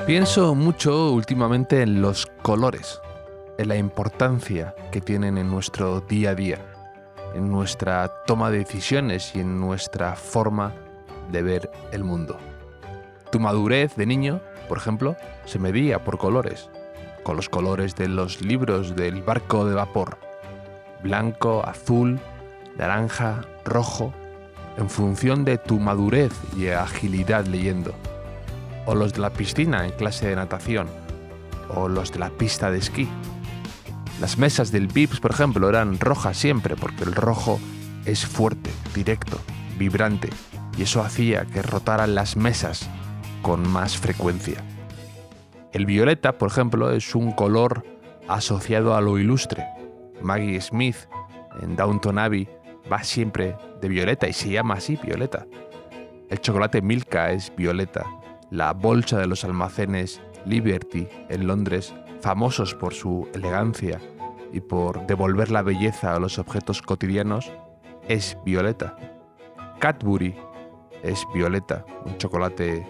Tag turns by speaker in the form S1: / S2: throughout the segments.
S1: Pienso mucho últimamente en los colores, en la importancia que tienen en nuestro día a día, en nuestra toma de decisiones y en nuestra forma de ver el mundo. Tu madurez de niño, por ejemplo, se medía por colores, con los colores de los libros del barco de vapor, blanco, azul, naranja, rojo, en función de tu madurez y agilidad leyendo. O los de la piscina en clase de natación, o los de la pista de esquí. Las mesas del Vips, por ejemplo, eran rojas siempre, porque el rojo es fuerte, directo, vibrante, y eso hacía que rotaran las mesas con más frecuencia. El violeta, por ejemplo, es un color asociado a lo ilustre. Maggie Smith, en Downton Abbey, va siempre de violeta y se llama así, violeta. El chocolate Milka es violeta. La bolsa de los almacenes Liberty en Londres, famosos por su elegancia y por devolver la belleza a los objetos cotidianos, es violeta. Cadbury es violeta, un chocolate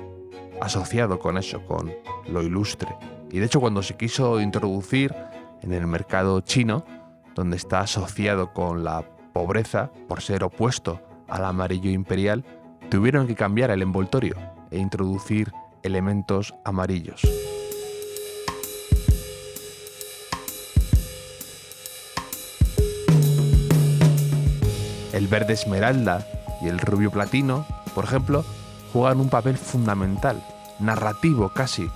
S1: asociado con eso, con lo ilustre. Y de hecho, cuando se quiso introducir en el mercado chino, donde está asociado con la pobreza por ser opuesto al amarillo imperial, tuvieron que cambiar el envoltorio e introducir elementos amarillos. El verde esmeralda y el rubio platino, por ejemplo, juegan un papel fundamental, narrativo casi,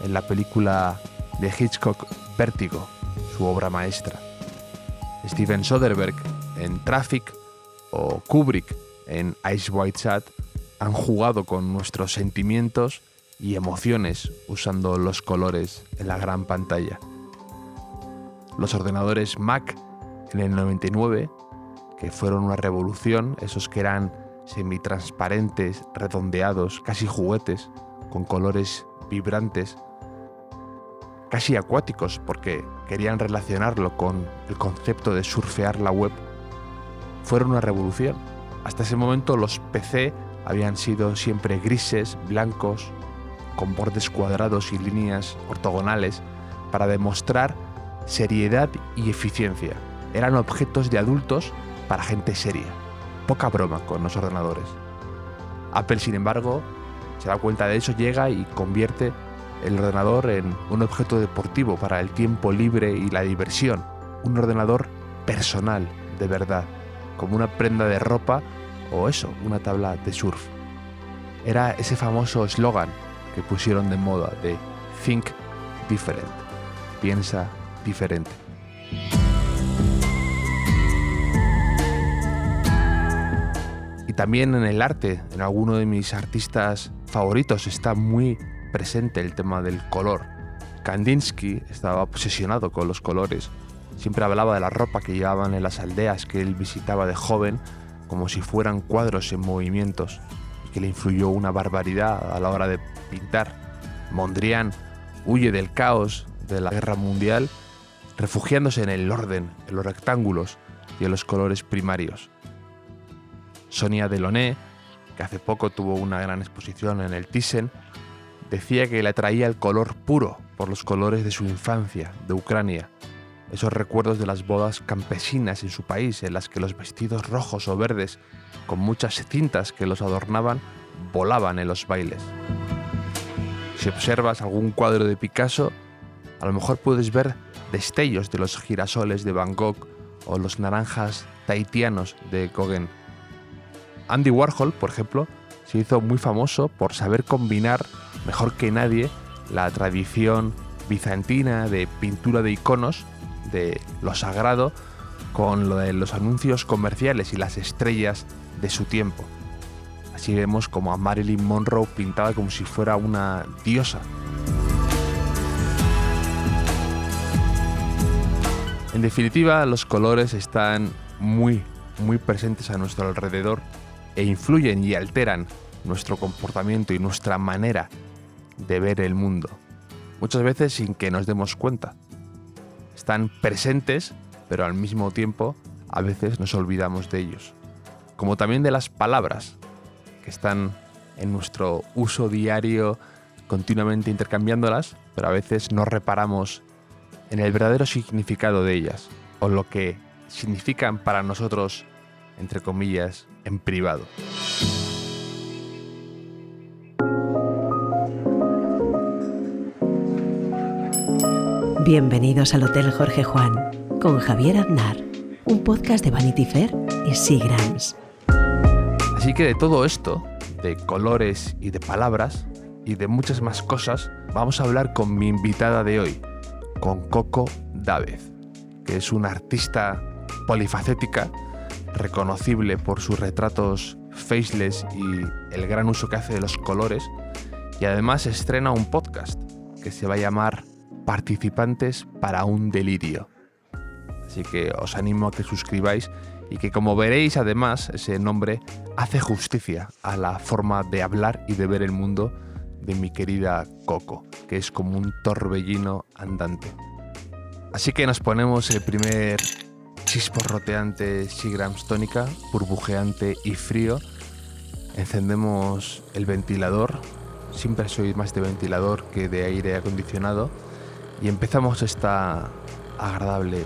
S1: en la película de Hitchcock Vértigo, su obra maestra. Steven Soderbergh en Traffic o Kubrick en Eyes Wide Shut han jugado con nuestros sentimientos y emociones usando los colores en la gran pantalla. Los ordenadores Mac en el 99, que fueron una revolución, esos que eran semitransparentes, redondeados, casi juguetes, con colores vibrantes, casi acuáticos, porque querían relacionarlo con el concepto de surfear la web, fueron una revolución. Hasta ese momento los PC habían sido siempre grises, blancos, con bordes cuadrados y líneas ortogonales para demostrar seriedad y eficiencia. Eran objetos de adultos para gente seria. Poca broma con los ordenadores. Apple, sin embargo, se da cuenta de eso, llega y convierte el ordenador en un objeto deportivo para el tiempo libre y la diversión. Un ordenador personal, de verdad, como una prenda de ropa o eso, una tabla de surf. Era ese famoso eslogan que pusieron de moda de Think Different, piensa diferente. Y también en el arte, en alguno de mis artistas favoritos, está muy presente el tema del color. Kandinsky estaba obsesionado con los colores. Siempre hablaba de la ropa que llevaban en las aldeas que él visitaba de joven, como si fueran cuadros en movimientos, y que le influyó una barbaridad a la hora de pintar. Mondrian huye del caos de la guerra mundial, refugiándose en el orden, en los rectángulos y en los colores primarios. Sonia Delaunay, que hace poco tuvo una gran exposición en el Thyssen, decía que le atraía el color puro por los colores de su infancia, de Ucrania. Esos recuerdos de las bodas campesinas en su país, en las que los vestidos rojos o verdes, con muchas cintas que los adornaban, volaban en los bailes. Si observas algún cuadro de Picasso, a lo mejor puedes ver destellos de los girasoles de Van Gogh o los naranjas tahitianos de Gauguin. Andy Warhol, por ejemplo, se hizo muy famoso por saber combinar mejor que nadie la tradición bizantina de pintura de iconos, de lo sagrado, con lo de los anuncios comerciales y las estrellas de su tiempo. Así vemos como a Marilyn Monroe pintada como si fuera una diosa. En definitiva, los colores están muy presentes a nuestro alrededor e influyen y alteran nuestro comportamiento y nuestra manera de ver el mundo, muchas veces sin que nos demos cuenta. Están presentes, pero al mismo tiempo a veces nos olvidamos de ellos. Como también de las palabras que están en nuestro uso diario continuamente intercambiándolas, pero a veces no reparamos en el verdadero significado de ellas, o lo que significan para nosotros, entre comillas, en privado.
S2: Bienvenidos al Hotel Jorge Juan, con Javier Aznar, un podcast de Vanity Fair y Seagrams.
S1: Así que de todo esto, de colores y de palabras, y de muchas más cosas, vamos a hablar con mi invitada de hoy, con Coco Dávez, que es una artista polifacética, reconocible por sus retratos faceless y el gran uso que hace de los colores, y además estrena un podcast que se va a llamar Participantes para un delirio. Así que os animo a que suscribáis y que, como veréis, además, ese nombre hace justicia a la forma de hablar y de ver el mundo de mi querida Coco, que es como un torbellino andante. Así que nos ponemos el primer chisporroteante Seagrams tónica, burbujeante y frío. Encendemos el ventilador. Siempre soy más de ventilador que de aire acondicionado. Y empezamos esta agradable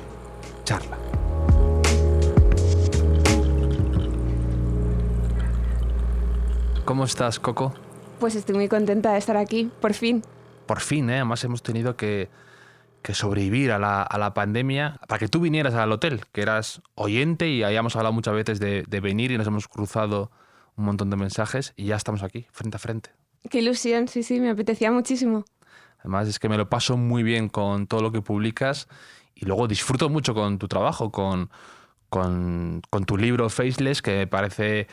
S1: charla. ¿Cómo estás, Coco?
S3: Pues estoy muy contenta de estar aquí, por fin.
S1: Por fin, Además hemos tenido que sobrevivir a la pandemia para que tú vinieras al hotel, que eras oyente y habíamos hablado muchas veces de venir y nos hemos cruzado un montón de mensajes y ya estamos aquí, frente a frente.
S3: Qué ilusión, sí, me apetecía muchísimo.
S1: Además es que me lo paso muy bien con todo lo que publicas y luego disfruto mucho con tu trabajo, con tu libro Faceless, que me parece...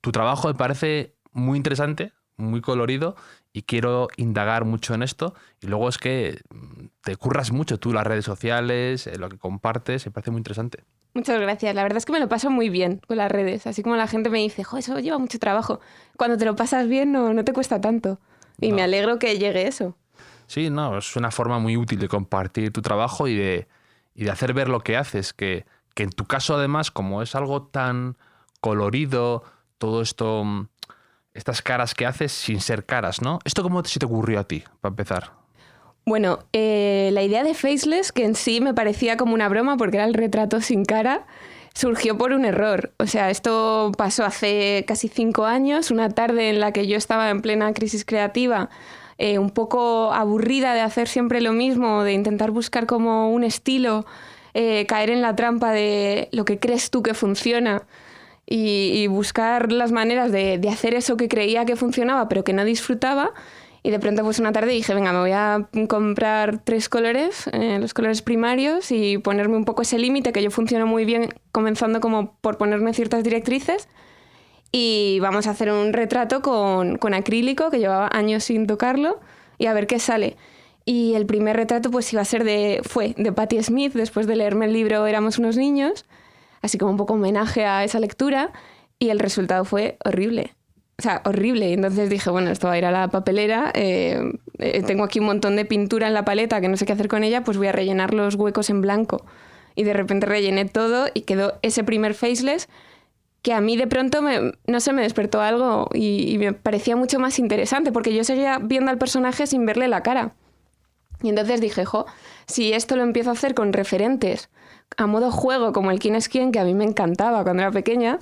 S1: tu trabajo me parece muy interesante, muy colorido y quiero indagar mucho en esto. Y luego es que te curras mucho tú las redes sociales, lo que compartes, me parece muy interesante.
S3: Muchas gracias. La verdad es que me lo paso muy bien con las redes. Así como la gente me dice, eso lleva mucho trabajo. Cuando te lo pasas bien no te cuesta tanto. Y no. Me alegro que llegue eso.
S1: Sí, es una forma muy útil de compartir tu trabajo y de hacer ver lo que haces. Que en tu caso, además, como es algo tan colorido, todo esto, estas caras que haces sin ser caras, ¿no? ¿Esto cómo se te ocurrió a ti, para empezar?
S3: Bueno, la idea de Faceless, que en sí me parecía como una broma porque era el retrato sin cara, surgió por un error. O sea, esto pasó hace casi 5 años, una tarde en la que yo estaba en plena crisis creativa, un poco aburrida de hacer siempre lo mismo, de intentar buscar como un estilo, caer en la trampa de lo que crees tú que funciona y buscar las maneras de hacer eso que creía que funcionaba pero que no disfrutaba. Y de pronto pues una tarde dije, venga, me voy a comprar 3 colores, los colores primarios, y ponerme un poco ese límite, que yo funciono muy bien comenzando como por ponerme ciertas directrices. Y vamos a hacer un retrato con acrílico, que llevaba años sin tocarlo, y a ver qué sale. Y el primer retrato pues fue de Patti Smith, después de leerme el libro Éramos unos niños, así como un poco homenaje a esa lectura, y el resultado fue horrible. O sea, horrible. Y entonces dije, bueno, esto va a ir a la papelera, tengo aquí un montón de pintura en la paleta que no sé qué hacer con ella, pues voy a rellenar los huecos en blanco. Y de repente rellené todo y quedó ese primer Faceless, que a mí de pronto me despertó algo y me parecía mucho más interesante, porque yo seguía viendo al personaje sin verle la cara. Y entonces dije, si esto lo empiezo a hacer con referentes a modo juego, como el quién es quién, que a mí me encantaba cuando era pequeña,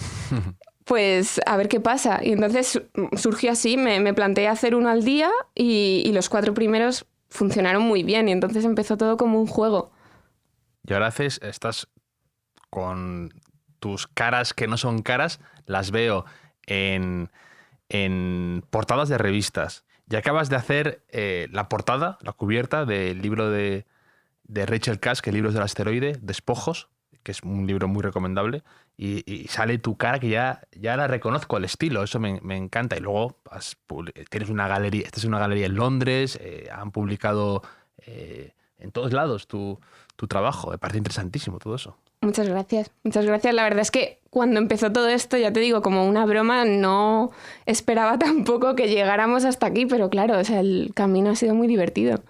S3: pues a ver qué pasa. Y entonces surgió así, me planteé hacer uno al día y los 4 primeros funcionaron muy bien, y entonces empezó todo como un juego.
S1: Y ahora estás con tus caras que no son caras, las veo en portadas de revistas. Y acabas de hacer la portada, la cubierta del libro de Rachel Cash, que es Libros del Asteroide, Despojos, que es un libro muy recomendable, y sale tu cara que ya la reconozco, el estilo, eso me encanta. Y luego tienes una galería, esta es una galería en Londres, han publicado en todos lados tu trabajo, me parece interesantísimo todo eso.
S3: Muchas gracias. La verdad es que cuando empezó todo esto, ya te digo, como una broma, no esperaba tampoco que llegáramos hasta aquí, pero claro, o sea, el camino ha sido muy divertido.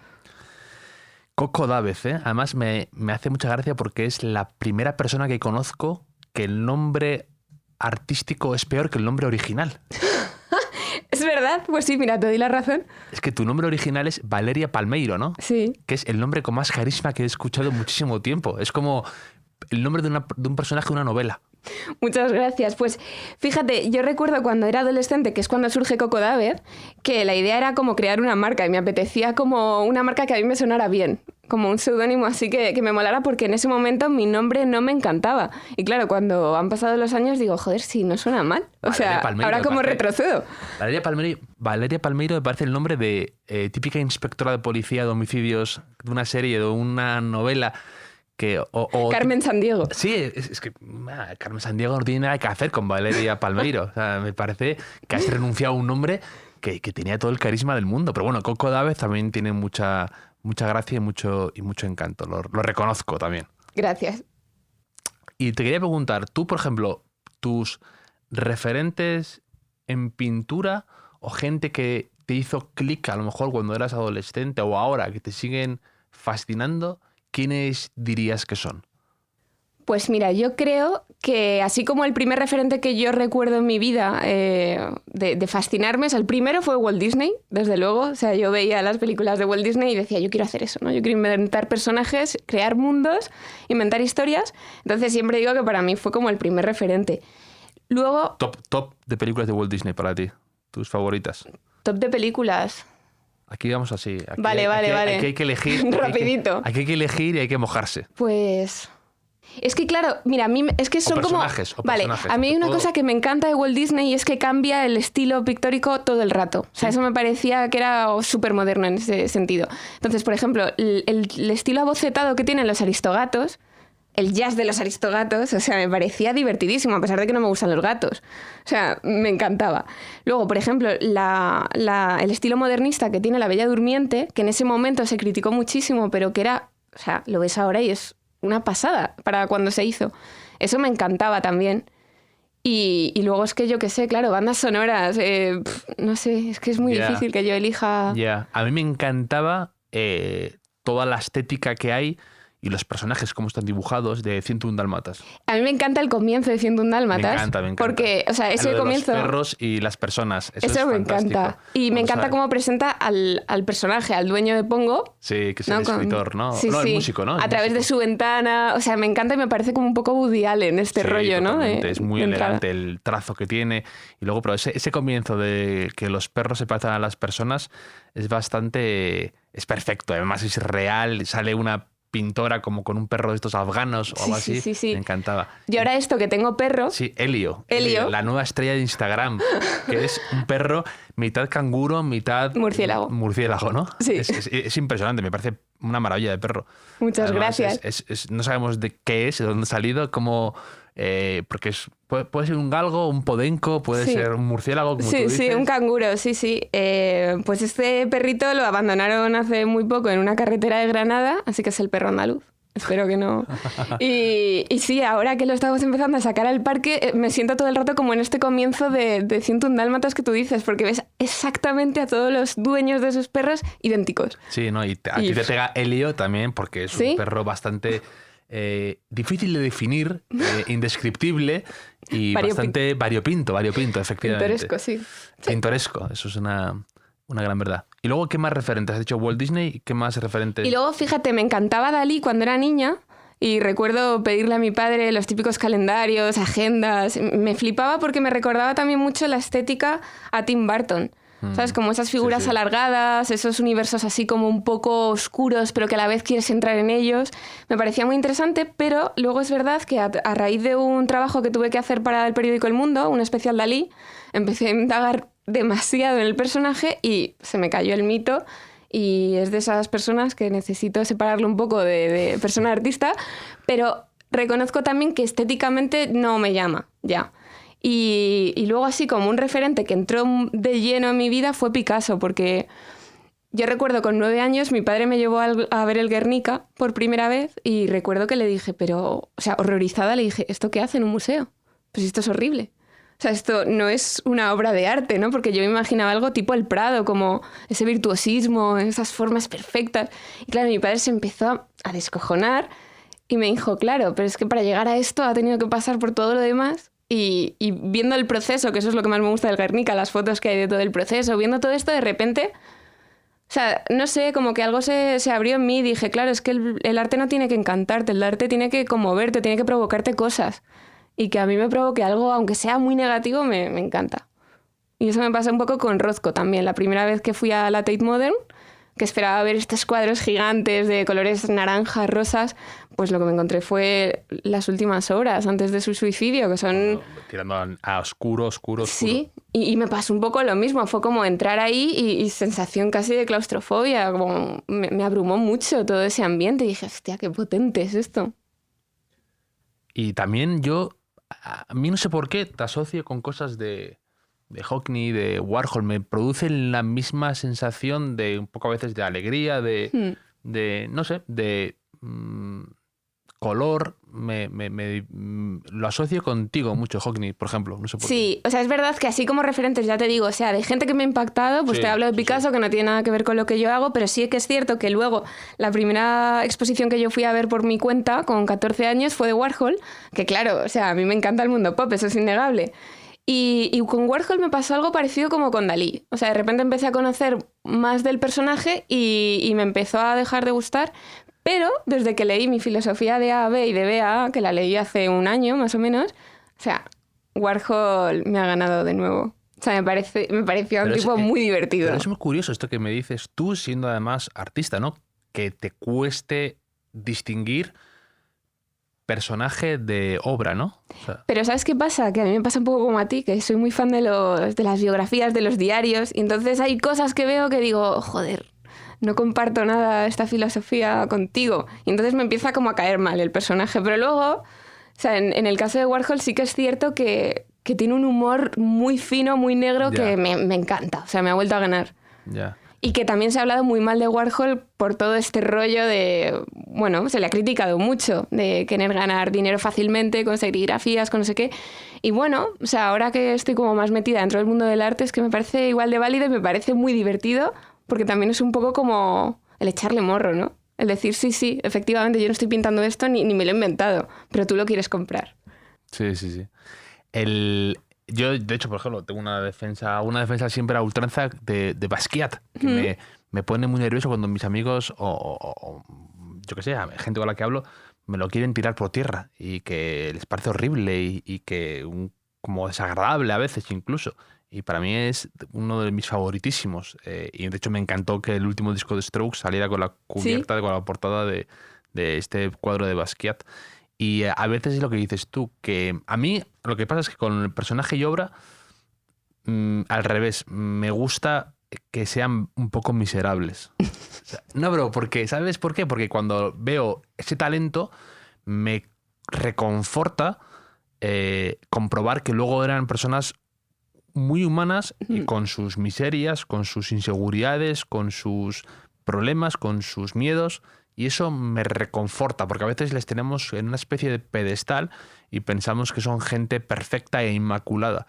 S1: Coco Dávez, además me hace mucha gracia porque es la primera persona que conozco que el nombre artístico es peor que el nombre original.
S3: Es verdad, verdad, pues sí, mira, te doy la razón.
S1: Es que tu nombre original es Valeria Palmeiro, ¿no?
S3: Sí.
S1: Que es el nombre con más carisma que he escuchado en muchísimo tiempo. Es como el nombre de un personaje de una novela.
S3: Muchas gracias. Pues fíjate, yo recuerdo cuando era adolescente, que es cuando surge Coco David, que la idea era como crear una marca y me apetecía como una marca que a mí me sonara bien, como un seudónimo así que me molara, porque en ese momento mi nombre no me encantaba. Y claro, cuando han pasado los años digo, joder, sí, no suena mal. O sea,
S1: Palmeiro,
S3: ahora como retrocedo.
S1: Valeria Palmeiro me parece el nombre de típica inspectora de policía de homicidios de una serie, de una novela.
S3: Carmen Sandiego.
S1: Sí, es que Carmen Sandiego no tiene nada que hacer con Valeria Palmeiro. O sea, me parece que has renunciado a un nombre que tenía todo el carisma del mundo. Pero bueno, Coco David también tiene mucha gracia y mucho encanto. Lo reconozco también.
S3: Gracias.
S1: Y te quería preguntar, tú, por ejemplo, tus referentes en pintura o gente que te hizo clic a lo mejor cuando eras adolescente o ahora, que te siguen fascinando, ¿quiénes dirías que son?
S3: Pues mira, yo creo que así como el primer referente que yo recuerdo en mi vida de fascinarme, o sea, el primero fue Walt Disney, desde luego. O sea, yo veía las películas de Walt Disney y decía, yo quiero hacer eso, ¿no? Yo quiero inventar personajes, crear mundos, inventar historias. Entonces siempre digo que para mí fue como el primer referente. Luego...
S1: Top de películas de Walt Disney para ti, tus favoritas.
S3: Top de películas...
S1: Aquí vamos así. Aquí
S3: vale.
S1: Aquí hay que elegir.
S3: Rapidito.
S1: Aquí hay que elegir y hay que mojarse.
S3: Pues... Es que claro, mira, a mí es que son
S1: personajes,
S3: como... Vale, a mí hay una cosa que me encanta de Walt Disney y es que cambia el estilo pictórico todo el rato. O sea, eso me parecía que era súper moderno en ese sentido. Entonces, por ejemplo, el estilo abocetado que tienen los Aristogatos, el jazz de los Aristogatos, o sea, me parecía divertidísimo, a pesar de que no me gustan los gatos. O sea, me encantaba. Luego, por ejemplo, el estilo modernista que tiene La Bella Durmiente, que en ese momento se criticó muchísimo, pero que era... O sea, lo ves ahora y es una pasada para cuando se hizo. Eso me encantaba también. Y luego es que yo qué sé, claro, bandas sonoras, no sé, es que es muy difícil que yo elija...
S1: A mí me encantaba toda la estética que hay y los personajes, cómo están dibujados, de 101 Dálmatas. A
S3: mí me encanta el comienzo de 101 Dálmatas.
S1: Me encanta.
S3: Porque, o sea, ese comienzo...
S1: Los perros y las personas.
S3: Eso me encanta. Y me encanta cómo presenta al personaje, al dueño de Pongo.
S1: Sí, que es el escritor, ¿no?
S3: Sí,
S1: no,
S3: sí.
S1: El músico, ¿no?
S3: A través de su ventana. O sea, me encanta y me parece como un poco Woody Allen este rollo, ¿no?
S1: Es muy elegante el trazo que tiene. Y luego, pero ese comienzo de que los perros se parecen a las personas es bastante... Es perfecto. Además es real. Sale una pintora como con un perro de estos afganos o algo así.
S3: Sí.
S1: Me encantaba.
S3: Y ahora esto que tengo perro...
S1: Sí, Helio, la nueva estrella de Instagram, que es un perro mitad canguro, mitad... Murciélago, ¿no?
S3: Sí.
S1: Es impresionante, me parece una maravilla de perro.
S3: Muchas gracias.
S1: No sabemos de qué es, de dónde ha salido, cómo... porque puede ser un galgo, un podenco, puede ser un murciélago, como tú dices.
S3: Sí, un canguro, sí. Pues este perrito lo abandonaron hace muy poco en una carretera de Granada, así que es el perro andaluz. Espero que no. Y sí, ahora que lo estamos empezando a sacar al parque, me siento todo el rato como en este comienzo de 101 Dálmatas que tú dices, porque ves exactamente a todos los dueños de esos perros idénticos.
S1: Sí, ¿no? Y a ti te pega Helio también, porque es un perro bastante... difícil de definir, indescriptible y bastante variopinto, efectivamente.
S3: Pintoresco, sí.
S1: Pintoresco, eso es una gran verdad. Y luego, ¿qué más referentes? Has dicho Walt Disney, ¿qué más referentes?
S3: Y luego, fíjate, me encantaba Dalí cuando era niña y recuerdo pedirle a mi padre los típicos calendarios, agendas. Me flipaba porque me recordaba también mucho la estética a Tim Burton. ¿Sabes? Como esas figuras alargadas, esos universos así como un poco oscuros, pero que a la vez quieres entrar en ellos. Me parecía muy interesante, pero luego es verdad que a raíz de un trabajo que tuve que hacer para el periódico El Mundo, un especial Dalí, empecé a indagar demasiado en el personaje y se me cayó el mito. Y es de esas personas que necesito separarlo un poco de persona artista, pero reconozco también que estéticamente no me llama, ya. Y luego así como un referente que entró de lleno en mi vida fue Picasso, porque yo recuerdo con 9 años mi padre me llevó a ver el Guernica por primera vez y recuerdo que le dije, pero, o sea, horrorizada le dije, ¿esto qué hace en un museo? Pues esto es horrible. O sea, esto no es una obra de arte, ¿no? Porque yo me imaginaba algo tipo el Prado, como ese virtuosismo, esas formas perfectas. Y claro, mi padre se empezó a descojonar y me dijo, claro, pero es que para llegar a esto ha tenido que pasar por todo lo demás. y viendo el proceso, que eso es lo que más me gusta del Guernica, las fotos que hay de todo el proceso, viendo todo esto de repente, o sea, no sé, como que algo se abrió en mí y dije, claro, es que el arte no tiene que encantarte, el arte tiene que conmoverte, tiene que provocarte cosas. Y que a mí me provoque algo, aunque sea muy negativo, me encanta. Y eso me pasa un poco con Rothko también. La primera vez que fui a la Tate Modern, que esperaba ver estos cuadros gigantes de colores naranjas, rosas, pues lo que me encontré fue las últimas obras antes de su suicidio, que son...
S1: Tirando a oscuro.
S3: Sí, y me pasó un poco lo mismo. Fue como entrar ahí y sensación casi de claustrofobia. Como me abrumó mucho todo ese ambiente. Y dije, hostia, qué potente es esto.
S1: Y también a mí no sé por qué, te asocio con cosas de Hockney, de Warhol. Me producen la misma sensación de un poco a veces de alegría, de no sé, de color. Lo asocio contigo mucho, Hockney, por ejemplo. No sé por qué.
S3: Sí, o sea, es verdad que así como referentes, ya te digo, o sea, de gente que me ha impactado, pues
S1: Sí,
S3: te hablo de Picasso,
S1: sí.
S3: que no tiene nada que ver con lo que yo hago, pero sí que es cierto que luego la primera exposición que yo fui a ver por mi cuenta, con 14 años, fue de Warhol, que claro, o sea, a mí me encanta el mundo pop, eso es innegable. Y con Warhol me pasó algo parecido como con Dalí. O sea, de repente empecé a conocer más del personaje y me empezó a dejar de gustar. Pero desde que leí mi filosofía de A a B y de B a A, que la leí hace un año más o menos, o sea, Warhol me ha ganado de nuevo. O sea, me pareció un tipo muy divertido.
S1: Pero es muy curioso esto que me dices tú, siendo además artista, ¿no? Que te cueste distinguir personaje de obra, ¿no? O sea,
S3: pero ¿sabes qué pasa? Que a mí me pasa un poco como a ti, que soy muy fan de las biografías, de los diarios, y entonces hay cosas que veo que digo, joder, no comparto nada esta filosofía contigo. Y entonces me empieza como a caer mal el personaje. Pero luego, o sea, en el caso de Warhol sí que es cierto que tiene un humor muy fino, muy negro, que me encanta. O sea, me ha vuelto a ganar.
S1: ya.
S3: Y que también se ha hablado muy mal de Warhol por todo este rollo de... Bueno, se le ha criticado mucho de querer ganar dinero fácilmente con serigrafías, con no sé qué. Y bueno, o sea, ahora que estoy como más metida dentro del mundo del arte, es que me parece igual de válido y me parece muy divertido, porque también es un poco como el echarle morro, ¿no? El decir, sí, efectivamente, yo no estoy pintando esto ni me lo he inventado, pero tú lo quieres comprar.
S1: Sí. Yo, de hecho, por ejemplo, tengo una defensa siempre a ultranza de Basquiat, que me pone muy nervioso cuando mis amigos o yo qué sé, gente con la que hablo, me lo quieren tirar por tierra y que les parece horrible y que como desagradable a veces incluso. Y para mí es uno de mis favoritísimos. Y de hecho me encantó que el último disco de Strokes saliera con la cubierta,
S3: ¿Sí?
S1: con la portada de este cuadro de Basquiat. Y a veces es lo que dices tú, que a mí lo que pasa es que con el personaje y obra, al revés, me gusta que sean un poco miserables. O sea, no, bro, porque, ¿sabes por qué? Porque cuando veo ese talento, me reconforta comprobar que luego eran personas muy humanas y con sus miserias, con sus inseguridades, con sus problemas, con sus miedos. Y eso me reconforta, porque a veces les tenemos en una especie de pedestal y pensamos que son gente perfecta e inmaculada.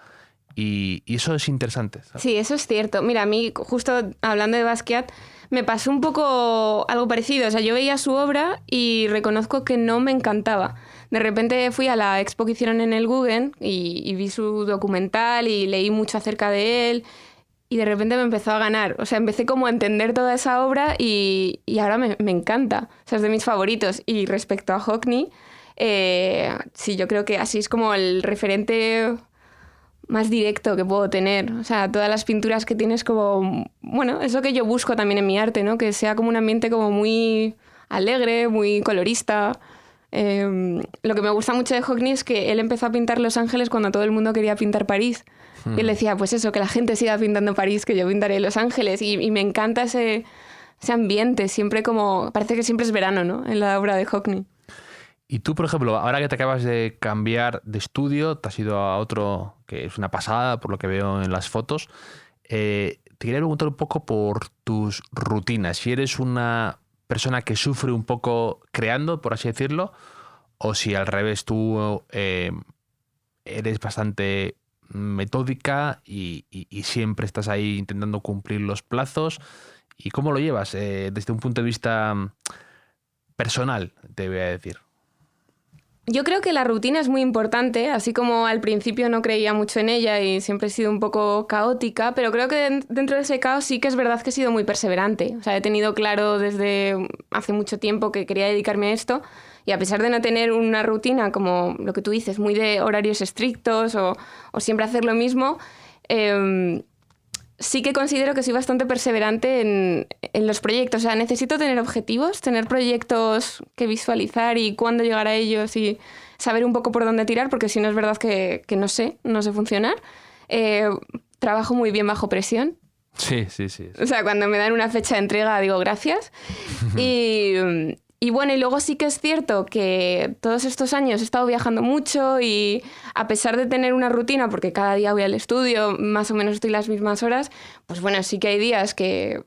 S1: Y eso es interesante, ¿sabes?
S3: Sí, eso es cierto. Mira, a mí, justo hablando de Basquiat, me pasó un poco algo parecido. O sea, yo veía su obra y reconozco que no me encantaba. De repente fui a la expo que hicieron en el Guggenheim y vi su documental y leí mucho acerca de él. Y de repente me empezó a ganar. O sea, empecé como a entender toda esa obra y ahora me encanta. O sea, es de mis favoritos. Y respecto a Hockney, sí, yo creo que así es como el referente más directo que puedo tener. O sea, todas las pinturas que tienes como... Bueno, eso que yo busco también en mi arte, ¿no? Que sea como un ambiente como muy alegre, muy colorista. Lo que me gusta mucho de Hockney es que él empezó a pintar Los Ángeles cuando todo el mundo quería pintar París. Y él decía, pues eso, que la gente siga pintando París, que yo pintaré Los Ángeles. Y me encanta ese ambiente, siempre como... Parece que siempre es verano, ¿no? En la obra de Hockney.
S1: Y tú, por ejemplo, ahora que te acabas de cambiar de estudio, te has ido a otro que es una pasada, por lo que veo en las fotos. Te quería preguntar un poco por tus rutinas. Si eres una persona que sufre un poco creando, por así decirlo, o si al revés tú eres bastante metódica y siempre estás ahí intentando cumplir los plazos. ¿Y cómo lo llevas desde un punto de vista personal, te voy a decir?
S3: Yo creo que la rutina es muy importante, así como al principio no creía mucho en ella y siempre he sido un poco caótica, pero creo que dentro de ese caos sí que es verdad que he sido muy perseverante. O sea, he tenido claro desde hace mucho tiempo que quería dedicarme a esto y a pesar de no tener una rutina como lo que tú dices, muy de horarios estrictos o siempre hacer lo mismo, sí que considero que soy bastante perseverante en los proyectos. O sea, necesito tener objetivos, tener proyectos que visualizar y cuándo llegar a ellos y saber un poco por dónde tirar, porque si no es verdad que no sé funcionar. Trabajo muy bien bajo presión.
S1: Sí.
S3: O sea, cuando me dan una fecha de entrega digo gracias. Y bueno, y luego sí que es cierto que todos estos años he estado viajando mucho y a pesar de tener una rutina, porque cada día voy al estudio, más o menos estoy las mismas horas, pues bueno, sí que hay días que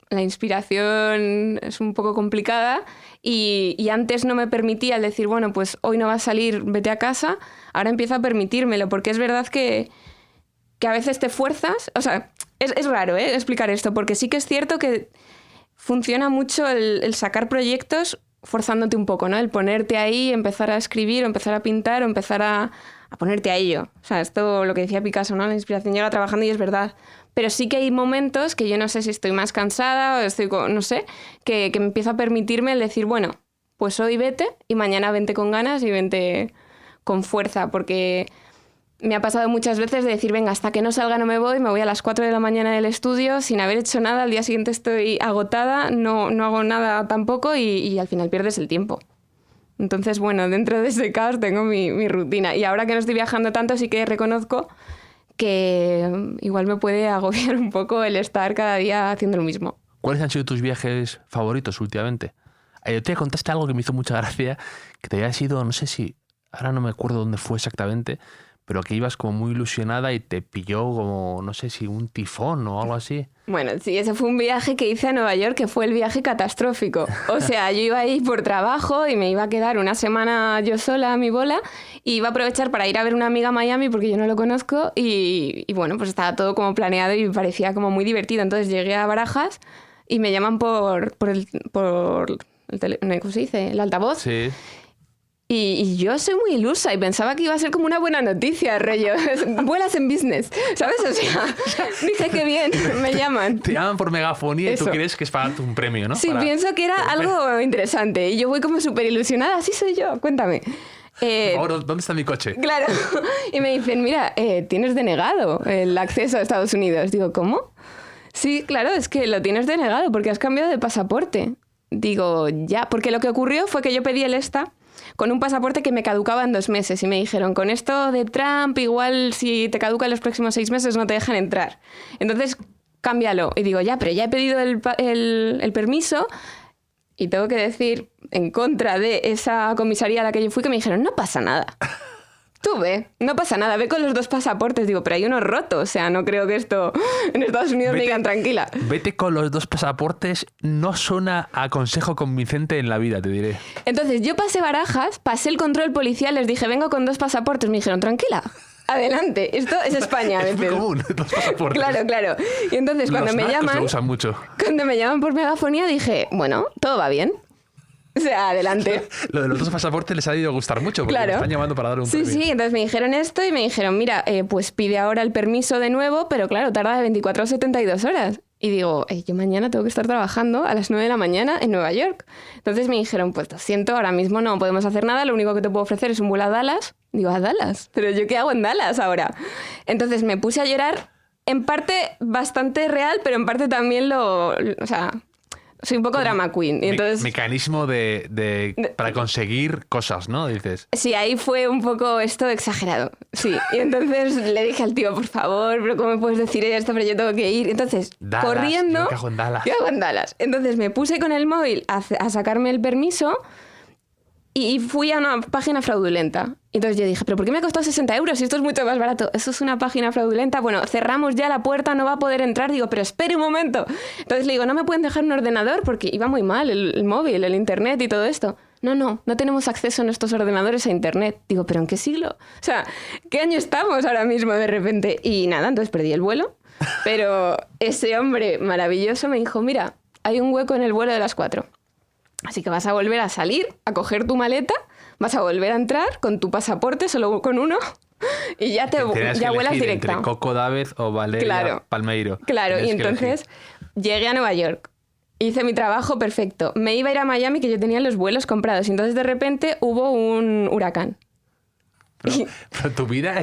S3: la inspiración es un poco complicada y antes no me permitía el decir, bueno, pues hoy no va a salir, vete a casa, ahora empiezo a permitírmelo, porque es verdad que a veces te fuerzas, o sea, es raro explicar esto, porque sí que es cierto que funciona mucho el sacar proyectos forzándote un poco, ¿no? El ponerte ahí, empezar a escribir, o empezar a pintar, o empezar a ponerte a ello. O sea, esto lo que decía Picasso, ¿no? La inspiración llega trabajando y es verdad. Pero sí que hay momentos que yo no sé si estoy más cansada o estoy, no sé, que me empiezo a permitirme el decir, bueno, pues hoy vete y mañana vente con ganas y vente con fuerza, porque me ha pasado muchas veces de decir, venga, hasta que no salga no me voy a las 4 de la mañana del estudio sin haber hecho nada, al día siguiente estoy agotada, no hago nada tampoco y al final pierdes el tiempo. Entonces, bueno, dentro de ese caos tengo mi rutina. Y ahora que no estoy viajando tanto, sí que reconozco que igual me puede agobiar un poco el estar cada día haciendo lo mismo.
S1: ¿Cuáles han sido tus viajes favoritos últimamente? Ayer te contaste algo que me hizo mucha gracia, que te había sido, no sé si, ahora no me acuerdo dónde fue exactamente, pero que ibas como muy ilusionada y te pilló como, no sé si un tifón o algo así.
S3: Bueno, sí, ese fue un viaje que hice a Nueva York que fue el viaje catastrófico. O sea, yo iba ahí por trabajo y me iba a quedar una semana yo sola a mi bola y iba a aprovechar para ir a ver una amiga a Miami porque yo no lo conozco y bueno, pues estaba todo como planeado y me parecía como muy divertido. Entonces llegué a Barajas y me llaman por el ¿cómo se dice? El altavoz.
S1: Sí.
S3: Y yo soy muy ilusa y pensaba que iba a ser como una buena noticia, rollo. Vuelas en business, ¿sabes? O sea, dije que bien, me llaman.
S1: Te llaman por megafonía
S3: Eso.
S1: y tú crees que es para darte un premio, ¿no?
S3: Sí,
S1: para...
S3: pienso que era algo interesante. Y yo voy como súper ilusionada, así soy yo, cuéntame.
S1: Por favor, ¿dónde está mi coche?
S3: Claro. Y me dicen, mira, tienes denegado el acceso a Estados Unidos. Digo, ¿cómo? Sí, claro, es que lo tienes denegado porque has cambiado de pasaporte. Digo, ya, porque lo que ocurrió fue que yo pedí el ESTA con un pasaporte que me caducaba en 2 meses y me dijeron, con esto de Trump, igual si te caduca en los próximos 6 meses no te dejan entrar. Entonces, cámbialo. Y digo, ya, pero ya he pedido el permiso y tengo que decir, en contra de esa comisaría a la que yo fui, que me dijeron, no pasa nada. Tú ve, no pasa nada, ve con los 2 pasaportes. Digo, pero hay uno roto, o sea, no creo que esto en Estados Unidos me digan tranquila.
S1: Vete con los 2 pasaportes, no suena a consejo convincente en la vida, te diré.
S3: Entonces yo pasé Barajas, pasé el control policial, les dije, vengo con 2 pasaportes. Me dijeron, tranquila, adelante, esto es España a
S1: Es
S3: veces.
S1: muy común, 2 pasaportes.
S3: Claro. Y entonces cuando me llaman,
S1: lo usan mucho.
S3: cuando me llaman por megafonía dije, bueno, todo va bien. O sea, adelante.
S1: Lo de los 2 pasaportes les ha ido a gustar mucho porque
S3: Claro.
S1: me están llamando para dar un premio.
S3: Sí, entonces me dijeron esto y me dijeron, mira, pues pide ahora el permiso de nuevo, pero claro, tarda de 24 a 72 horas. Y digo, yo mañana tengo que estar trabajando a las 9 de la mañana en Nueva York. Entonces me dijeron, pues lo siento, ahora mismo no podemos hacer nada, lo único que te puedo ofrecer es un vuelo a Dallas. Digo, ¿a Dallas? ¿Pero yo qué hago en Dallas ahora? Entonces me puse a llorar, en parte bastante real, pero en parte también o sea, soy un poco drama queen. Y entonces,
S1: mecanismo para conseguir cosas, ¿no? Dices.
S3: sí, ahí fue un poco esto exagerado. Sí. Y entonces le dije al tío, por favor, pero ¿cómo me puedes decir esto? Pero yo tengo que ir. Entonces,
S1: Dallas,
S3: corriendo.
S1: yo qué hago en Dallas.
S3: ¿Qué hago en Dallas? Entonces me puse con el móvil a sacarme el permiso y fui a una página fraudulenta. Entonces yo dije, ¿pero por qué me ha costado 60 euros si esto es mucho más barato? Eso es una página fraudulenta. Bueno, cerramos ya la puerta, no va a poder entrar. Digo, pero espere un momento. Entonces le digo, ¿no me pueden dejar un ordenador? Porque iba muy mal el móvil, el internet y todo esto. No tenemos acceso en estos ordenadores a internet. Digo, ¿pero en qué siglo? O sea, ¿qué año estamos ahora mismo de repente? Y nada, entonces perdí el vuelo. Pero ese hombre maravilloso me dijo, mira, hay un hueco en el vuelo de las 4. Así que vas a volver a salir, a coger tu maleta, vas a volver a entrar con tu pasaporte, solo con uno, y ya vuelas directa.
S1: Entre Coco Dávez o Valeria Palmeiro.
S3: Claro, y entonces llegué a Nueva York. Hice mi trabajo perfecto. Me iba a ir a Miami, que yo tenía los vuelos comprados. Y entonces de repente hubo un huracán.
S1: Pero tu vida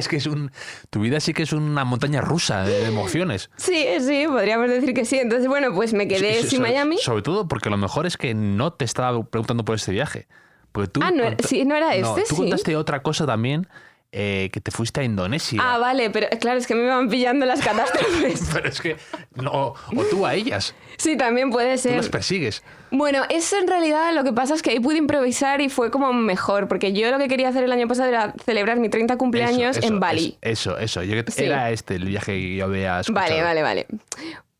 S1: tu vida sí que es una montaña rusa de emociones.
S3: Sí, podríamos decir que sí. Entonces, bueno, pues me quedé sin Miami.
S1: Sobre todo porque lo mejor es que no te estaba preguntando por este viaje. Porque tú
S3: no era este,
S1: tú contaste otra cosa también, que te fuiste a Indonesia.
S3: Ah, vale, pero claro, es que me van pillando las catástrofes.
S1: Pero es que, o tú a ellas.
S3: Sí, también puede ser.
S1: Tú las persigues.
S3: Bueno, eso en realidad lo que pasa es que ahí pude improvisar y fue como mejor, porque yo lo que quería hacer el año pasado era celebrar mi 30 cumpleaños en Bali.
S1: Eso. Era el viaje que yo había escuchado.
S3: Vale.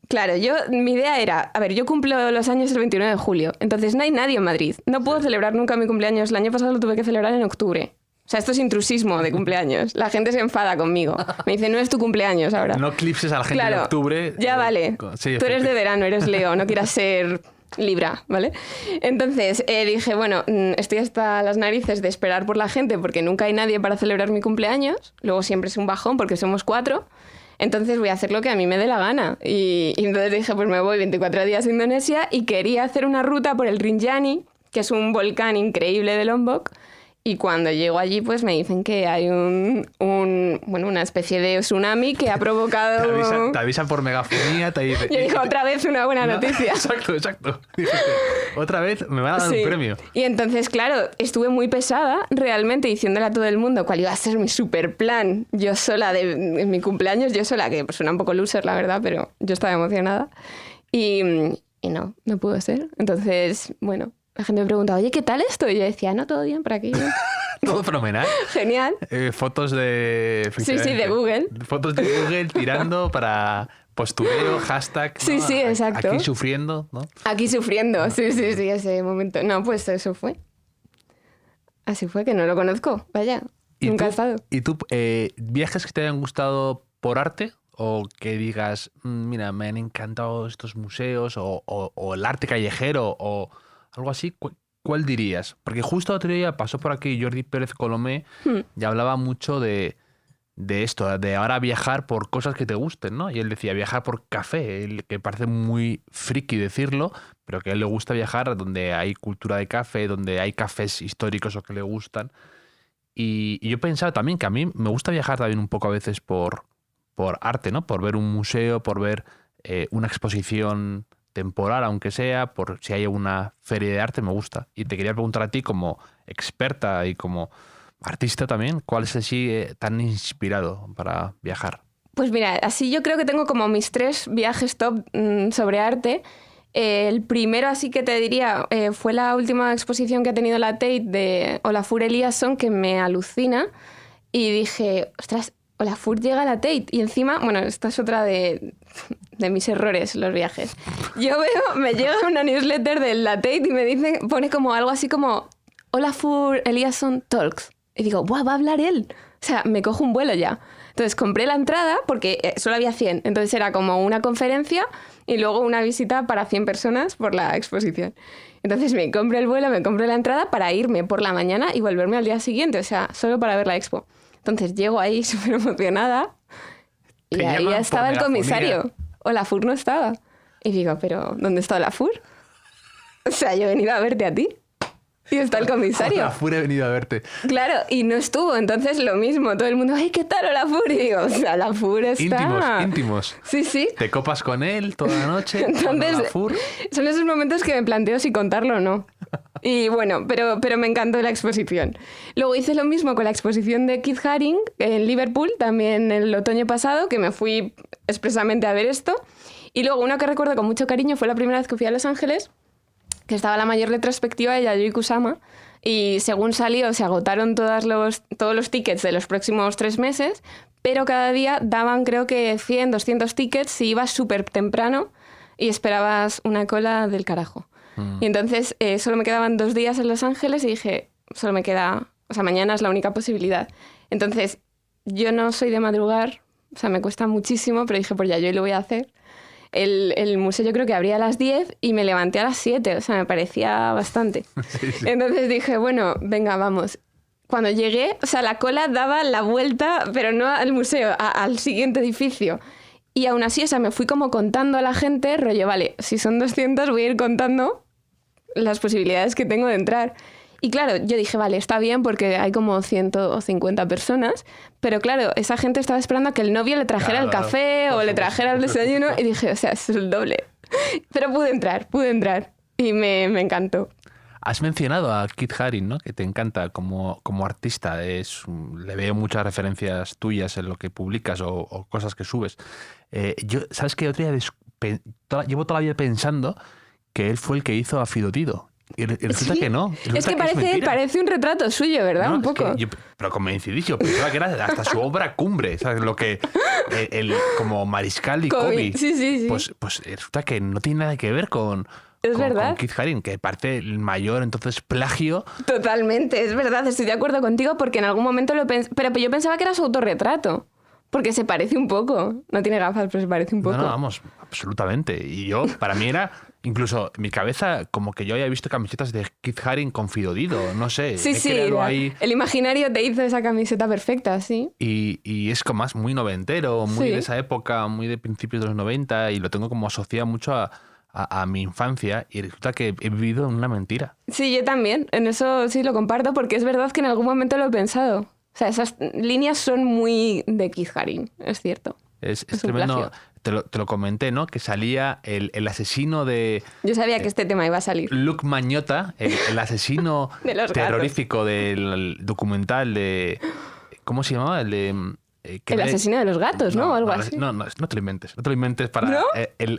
S3: Claro, mi idea era, a ver, yo cumplo los años el 29 de julio, entonces no hay nadie en Madrid. No puedo celebrar nunca mi cumpleaños. El año pasado lo tuve que celebrar en octubre. O sea, esto es intrusismo de cumpleaños. La gente se enfada conmigo. Me dice, no es tu cumpleaños ahora.
S1: No eclipses a la gente de octubre.
S3: Ya vale. Sí, tú eres de verano, eres Leo, no quieras ser Libra, ¿vale? Entonces dije, bueno, estoy hasta las narices de esperar por la gente porque nunca hay nadie para celebrar mi cumpleaños. Luego siempre es un bajón porque somos 4. Entonces voy a hacer lo que a mí me dé la gana. Y entonces dije, pues me voy 24 días a Indonesia y quería hacer una ruta por el Rinjani, que es un volcán increíble de Lombok. Y cuando llego allí, pues me dicen que hay una especie de tsunami que ha provocado...
S1: Te avisan por megafonía, te dicen...
S3: Yo digo, otra vez una buena noticia.
S1: Exacto. Otra vez me van a dar un premio.
S3: Y entonces, claro, estuve muy pesada realmente diciéndole a todo el mundo cuál iba a ser mi super plan. Yo sola, en mi cumpleaños, yo sola, que suena un poco loser, la verdad, pero yo estaba emocionada. Y no pudo ser. Entonces, bueno... La gente me preguntaba, oye, ¿qué tal esto? Y yo decía, no, todo bien por aquí.
S1: Todo fenomenal.
S3: Genial.
S1: Fotos de...
S3: Sí, de Google.
S1: Fotos de Google tirando para postureo, hashtag.
S3: Sí,
S1: ¿no?
S3: Exacto.
S1: Aquí sufriendo, ¿no?
S3: Aquí sufriendo, sí, ese momento. No, pues eso fue. Así fue, que no lo conozco, vaya, nunca he estado.
S1: ¿Y tú, viajes que te hayan gustado por arte? O que digas, mira, me han encantado estos museos, o el arte callejero, o... algo así, ¿cuál dirías? Porque justo el otro día pasó por aquí Jordi Pérez Colomé y hablaba mucho de esto, de ahora viajar por cosas que te gusten, ¿no? Y él decía viajar por café, que parece muy friki decirlo, pero que a él le gusta viajar donde hay cultura de café, donde hay cafés históricos o que le gustan. Y yo pensaba también que a mí me gusta viajar también un poco a veces por arte, ¿no? Por ver un museo, por ver una exposición temporal, aunque sea, por si hay una feria de arte, me gusta. Y te quería preguntar a ti, como experta y como artista también, ¿cuál es así tan inspirado para viajar?
S3: Pues mira, así yo creo que tengo como mis 3 viajes top sobre arte. El primero, así que te diría, fue la última exposición que ha tenido la Tate de Olafur Eliasson, que me alucina. Y dije, ostras, Olafur llega a la Tate. Y encima, bueno, esta es otra de mis errores, los viajes. Me llega una newsletter de la Tate y me dice, pone como algo así como Olafur Eliasson Talks. Y digo, ¡buah, va a hablar él! O sea, me cojo un vuelo ya. Entonces compré la entrada porque solo había 100. Entonces era como una conferencia y luego una visita para 100 personas por la exposición. Entonces me compré el vuelo, me compré la entrada para irme por la mañana y volverme al día siguiente. O sea, solo para ver la expo. Entonces llego ahí súper emocionada y ahí estaba el comisario. Olafur no estaba. Y digo, ¿pero dónde está Olafur? O sea, yo he venido a verte a ti. Y está el comisario.
S1: Olafur he venido a verte.
S3: Claro, y no estuvo. Entonces lo mismo, todo el mundo, ¡ay, qué tal Olafur! Y digo, o sea, Olafur está...
S1: Íntimos.
S3: Sí.
S1: Te copas con él toda la noche.
S3: Entonces,
S1: Olafur.
S3: Son esos momentos que me planteo si contarlo o no. Y bueno, pero me encantó la exposición. Luego hice lo mismo con la exposición de Keith Haring en Liverpool, también el otoño pasado, que me fui expresamente a ver esto. Y luego una que recuerdo con mucho cariño fue la primera vez que fui a Los Ángeles, que estaba la mayor retrospectiva de Yayoi Kusama, y según salió se agotaron todos los tickets de los próximos 3 meses, pero cada día daban creo que 100, 200 tickets si ibas súper temprano y esperabas una cola del carajo. Y entonces solo me quedaban 2 días en Los Ángeles y dije, solo me queda, o sea, mañana es la única posibilidad. Entonces yo no soy de madrugar, o sea, me cuesta muchísimo, pero dije, pues ya yo lo voy a hacer. El museo yo creo que abría a las 10 y me levanté a las 7, o sea, me parecía bastante. Sí. Entonces dije, bueno, venga, vamos. cuando llegué, o sea, la cola daba la vuelta, pero no al museo, al siguiente edificio. Y aún así, o sea, me fui como contando a la gente, rollo, vale, si son 200 voy a ir contando las posibilidades que tengo de entrar. Y claro, yo dije, vale, está bien porque hay como 150 personas, pero claro, esa gente estaba esperando a que el novio le trajera el café o le trajera el desayuno y dije, o sea, es el doble. Pero pude entrar y me encantó.
S1: Has mencionado a Kit Haring, ¿no? Que te encanta como artista. Le veo muchas referencias tuyas en lo que publicas o cosas que subes. ¿Sabes qué? Otro día llevo toda la vida pensando que él fue el que hizo a Fido Dido. Y resulta que no.
S3: Es que parece un retrato suyo, ¿verdad?
S1: No,
S3: un poco.
S1: Pero convencidísimo. Pensaba que era hasta su obra cumbre. ¿Sabes? Lo que como Mariscal y Kobe.
S3: Sí.
S1: Pues resulta que no tiene nada que ver con Kit Haring, que parece el mayor, entonces, plagio.
S3: Totalmente, es verdad, estoy de acuerdo contigo porque en algún momento lo pensé, pero yo pensaba que era su autorretrato, porque se parece un poco. No tiene gafas, pero se parece un poco.
S1: No, vamos, absolutamente. Y para mí era, incluso en mi cabeza, como que yo había visto camisetas de Kit Haring con Fido Dido, no sé.
S3: Sí,
S1: ahí.
S3: El imaginario te hizo esa camiseta perfecta, sí.
S1: Y es como más muy noventero, muy de esa época, muy de principios de los 90, y lo tengo como asociado mucho a mi infancia, y resulta que he vivido en una mentira.
S3: Sí, yo también. En eso sí lo comparto, porque es verdad que en algún momento lo he pensado. O sea, esas líneas son muy de Kit Haring, es cierto.
S1: Es tremendo. Te lo comenté, ¿no? Que salía el asesino de...
S3: Yo sabía que este tema iba a salir.
S1: Luc Magnotta, el asesino terrorífico del documental de... ¿Cómo se llamaba? El
S3: asesino de los gatos, ¿no? O algo así.
S1: No te lo inventes. No te lo inventes para...
S3: ¿No?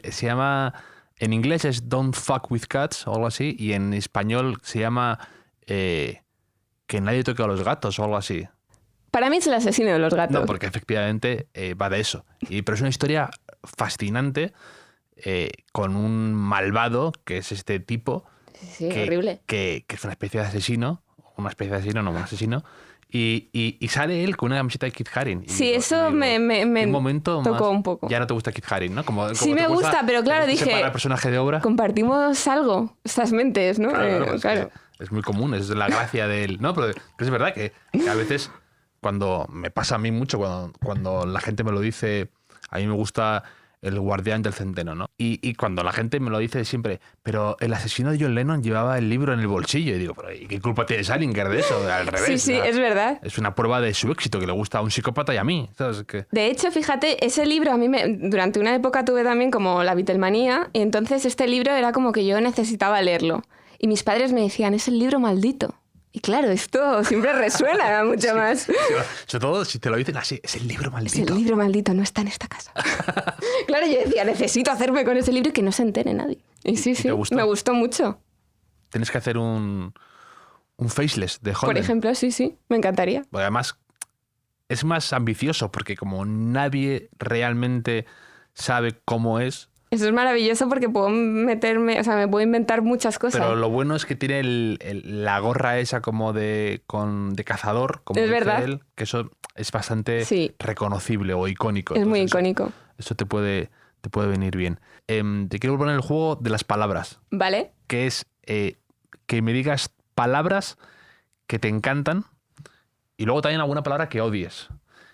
S1: Se llama... En inglés es Don't Fuck With Cats o algo así, y en español se llama Que nadie toque a los gatos o algo así.
S3: Para mí es el asesino de los gatos.
S1: No, porque efectivamente va de eso. Pero es una historia fascinante con un malvado, que es este tipo.
S3: Sí, horrible.
S1: Que es una especie de asesino. Un asesino. Y sale él con una camiseta de Kit Haring.
S3: Sí, eso me tocó un poco.
S1: Ya no te gusta Kit Haring, ¿no?
S3: Sí me gusta, pero claro, dije...
S1: Para el personaje de obra.
S3: Compartimos algo, estas mentes, ¿no?
S1: Claro. Es muy común, es la gracia del... No, pero es verdad que a veces, cuando me pasa a mí mucho, cuando la gente me lo dice, a mí me gusta El guardián del centeno, ¿no? Y cuando la gente me lo dice siempre, pero el asesino de John Lennon llevaba el libro en el bolsillo. Y digo, pero ¿y qué culpa tiene Salinger de eso? Al revés.
S3: Sí, es verdad.
S1: Es una prueba de su éxito, que le gusta a un psicópata y a mí. ¿Sabes?
S3: De hecho, fíjate, ese libro a mí durante una época tuve también como la Beatlemanía, y entonces este libro era como que yo necesitaba leerlo. Y mis padres me decían, es el libro maldito. Y claro, esto siempre resuena mucho más.
S1: Sí, sobre todo si te lo dicen así, es el libro maldito.
S3: Es el libro maldito, no está en esta casa. Claro, yo decía, necesito hacerme con ese libro y que no se entere nadie. Y sí, me gustó mucho.
S1: Tienes que hacer un faceless de Holden.
S3: Por ejemplo, sí, me encantaría.
S1: Porque además es más ambicioso, porque como nadie realmente sabe cómo es...
S3: Eso es maravilloso porque puedo meterme, o sea, me puedo inventar muchas cosas.
S1: Pero lo bueno es que tiene la gorra esa como de cazador, como
S3: es
S1: dice
S3: verdad.
S1: él, que eso es bastante reconocible o icónico.
S3: Es muy icónico.
S1: Eso te puede venir bien. Te quiero poner el juego de las palabras.
S3: Vale.
S1: Que es que me digas palabras que te encantan y luego también alguna palabra que odies.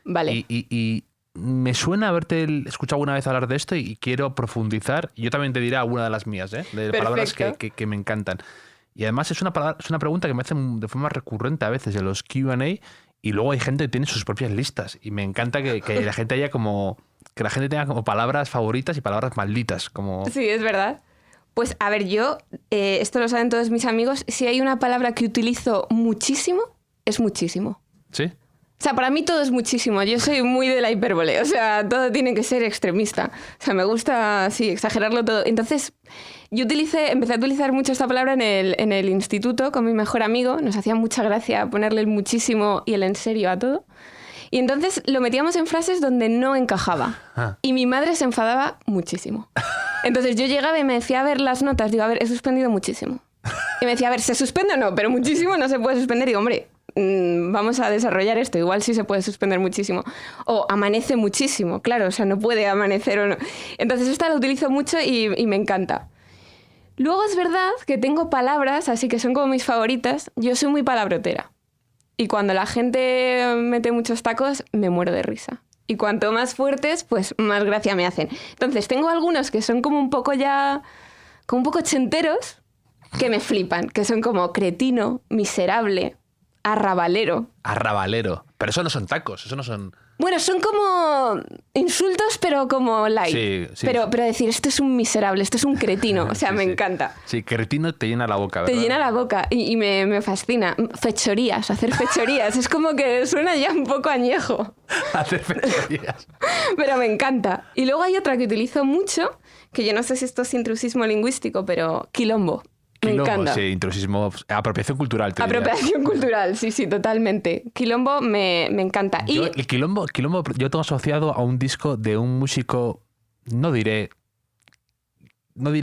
S3: Vale.
S1: Y me suena haberte escuchado alguna vez hablar de esto y quiero profundizar. Y yo también te diré alguna de las mías, de
S3: Perfecto.
S1: palabras que me encantan. Y además es una pregunta que me hacen de forma recurrente a veces en los Q&A, y luego hay gente que tiene sus propias listas. Y me encanta que la gente haya como... Que la gente tenga como palabras favoritas y palabras malditas. Como...
S3: Sí, es verdad. Pues a ver, yo, esto lo saben todos mis amigos, si hay una palabra que utilizo muchísimo, es muchísimo.
S1: ¿Sí?
S3: O sea, para mí todo es muchísimo. Yo soy muy de la hipérbole. O sea, todo tiene que ser extremista. O sea, me gusta, sí, exagerarlo todo. Entonces, yo empecé a utilizar mucho esta palabra en el instituto con mi mejor amigo. Nos hacía mucha gracia ponerle el muchísimo y el en serio a todo. Y entonces lo metíamos en frases donde no encajaba. Y mi madre se enfadaba muchísimo. Entonces yo llegaba y me decía a ver las notas. Digo, a ver, he suspendido muchísimo. Y me decía, a ver, ¿se suspende o no? Pero muchísimo no se puede suspender. Y digo, hombre, vamos a desarrollar esto. Igual sí se puede suspender muchísimo. O amanece muchísimo. Claro, o sea, no puede amanecer o no. Entonces esta la utilizo mucho y me encanta. Luego es verdad que tengo palabras, así que son como mis favoritas. Yo soy muy palabrotera. Y cuando la gente mete muchos tacos, me muero de risa. Y cuanto más fuertes, pues más gracia me hacen. Entonces, tengo algunos que son como un poco ochenteros, que me flipan, que son como cretino, miserable, arrabalero.
S1: Arrabalero. Pero eso no son tacos, eso no son...
S3: Bueno, son como insultos, pero como light.
S1: Sí.
S3: Pero decir, esto es un miserable, esto es un cretino. O sea,
S1: Sí,
S3: me
S1: sí.
S3: eccanta.
S1: Sí, cretino te llena la boca, ¿verdad?
S3: Te llena la boca y me fascina. Fechorías, hacer fechorías. Es como que suena ya un poco añejo.
S1: Hacer fechorías.
S3: Pero me encanta. Y luego hay otra que utilizo mucho, que yo no sé si esto es intrusismo lingüístico, pero quilombo. Me
S1: Quilombo,
S3: encanta.
S1: sí, intrusismo, apropiación cultural. Te diría.
S3: Apropiación cultural, sí, totalmente. Quilombo me encanta.
S1: Yo,
S3: Y
S1: el quilombo yo tengo asociado a un disco de un músico, no diré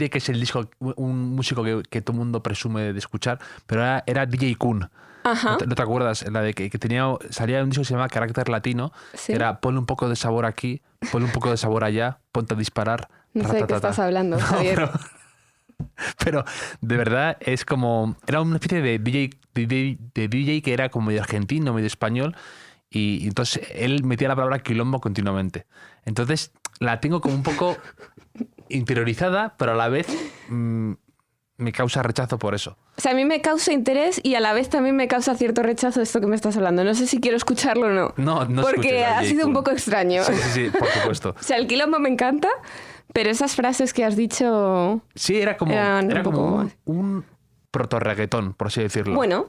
S1: que es el disco, un músico que todo el mundo presume de escuchar, pero era DJ Kun.
S3: ajá,
S1: ¿No te acuerdas? La de que salía un disco que se llama Carácter Latino,
S3: Sí.
S1: que era ponle un poco de sabor aquí, ponle un poco de sabor allá, ponte a disparar.
S3: no sé de qué
S1: ratatata.
S3: estás hablando,
S1: No,
S3: Javier.
S1: pero de verdad es como... Era una especie de DJ que era como medio argentino, medio español, y entonces él metía la palabra quilombo continuamente. Entonces la tengo como un poco interiorizada, pero a la vez me causa rechazo por eso.
S3: O sea, a mí me causa interés y a la vez también me causa cierto rechazo esto que me estás hablando. No sé si quiero escucharlo o no.
S1: No escuches
S3: Porque
S1: a
S3: ha
S1: DJ
S3: sido un
S1: Kun.
S3: poco extraño.
S1: Sí, por supuesto.
S3: O sea, el quilombo me encanta, pero esas frases que has dicho...
S1: Sí, era como
S3: Eran un poco
S1: un proto-reggaetón, por así decirlo.
S3: Bueno,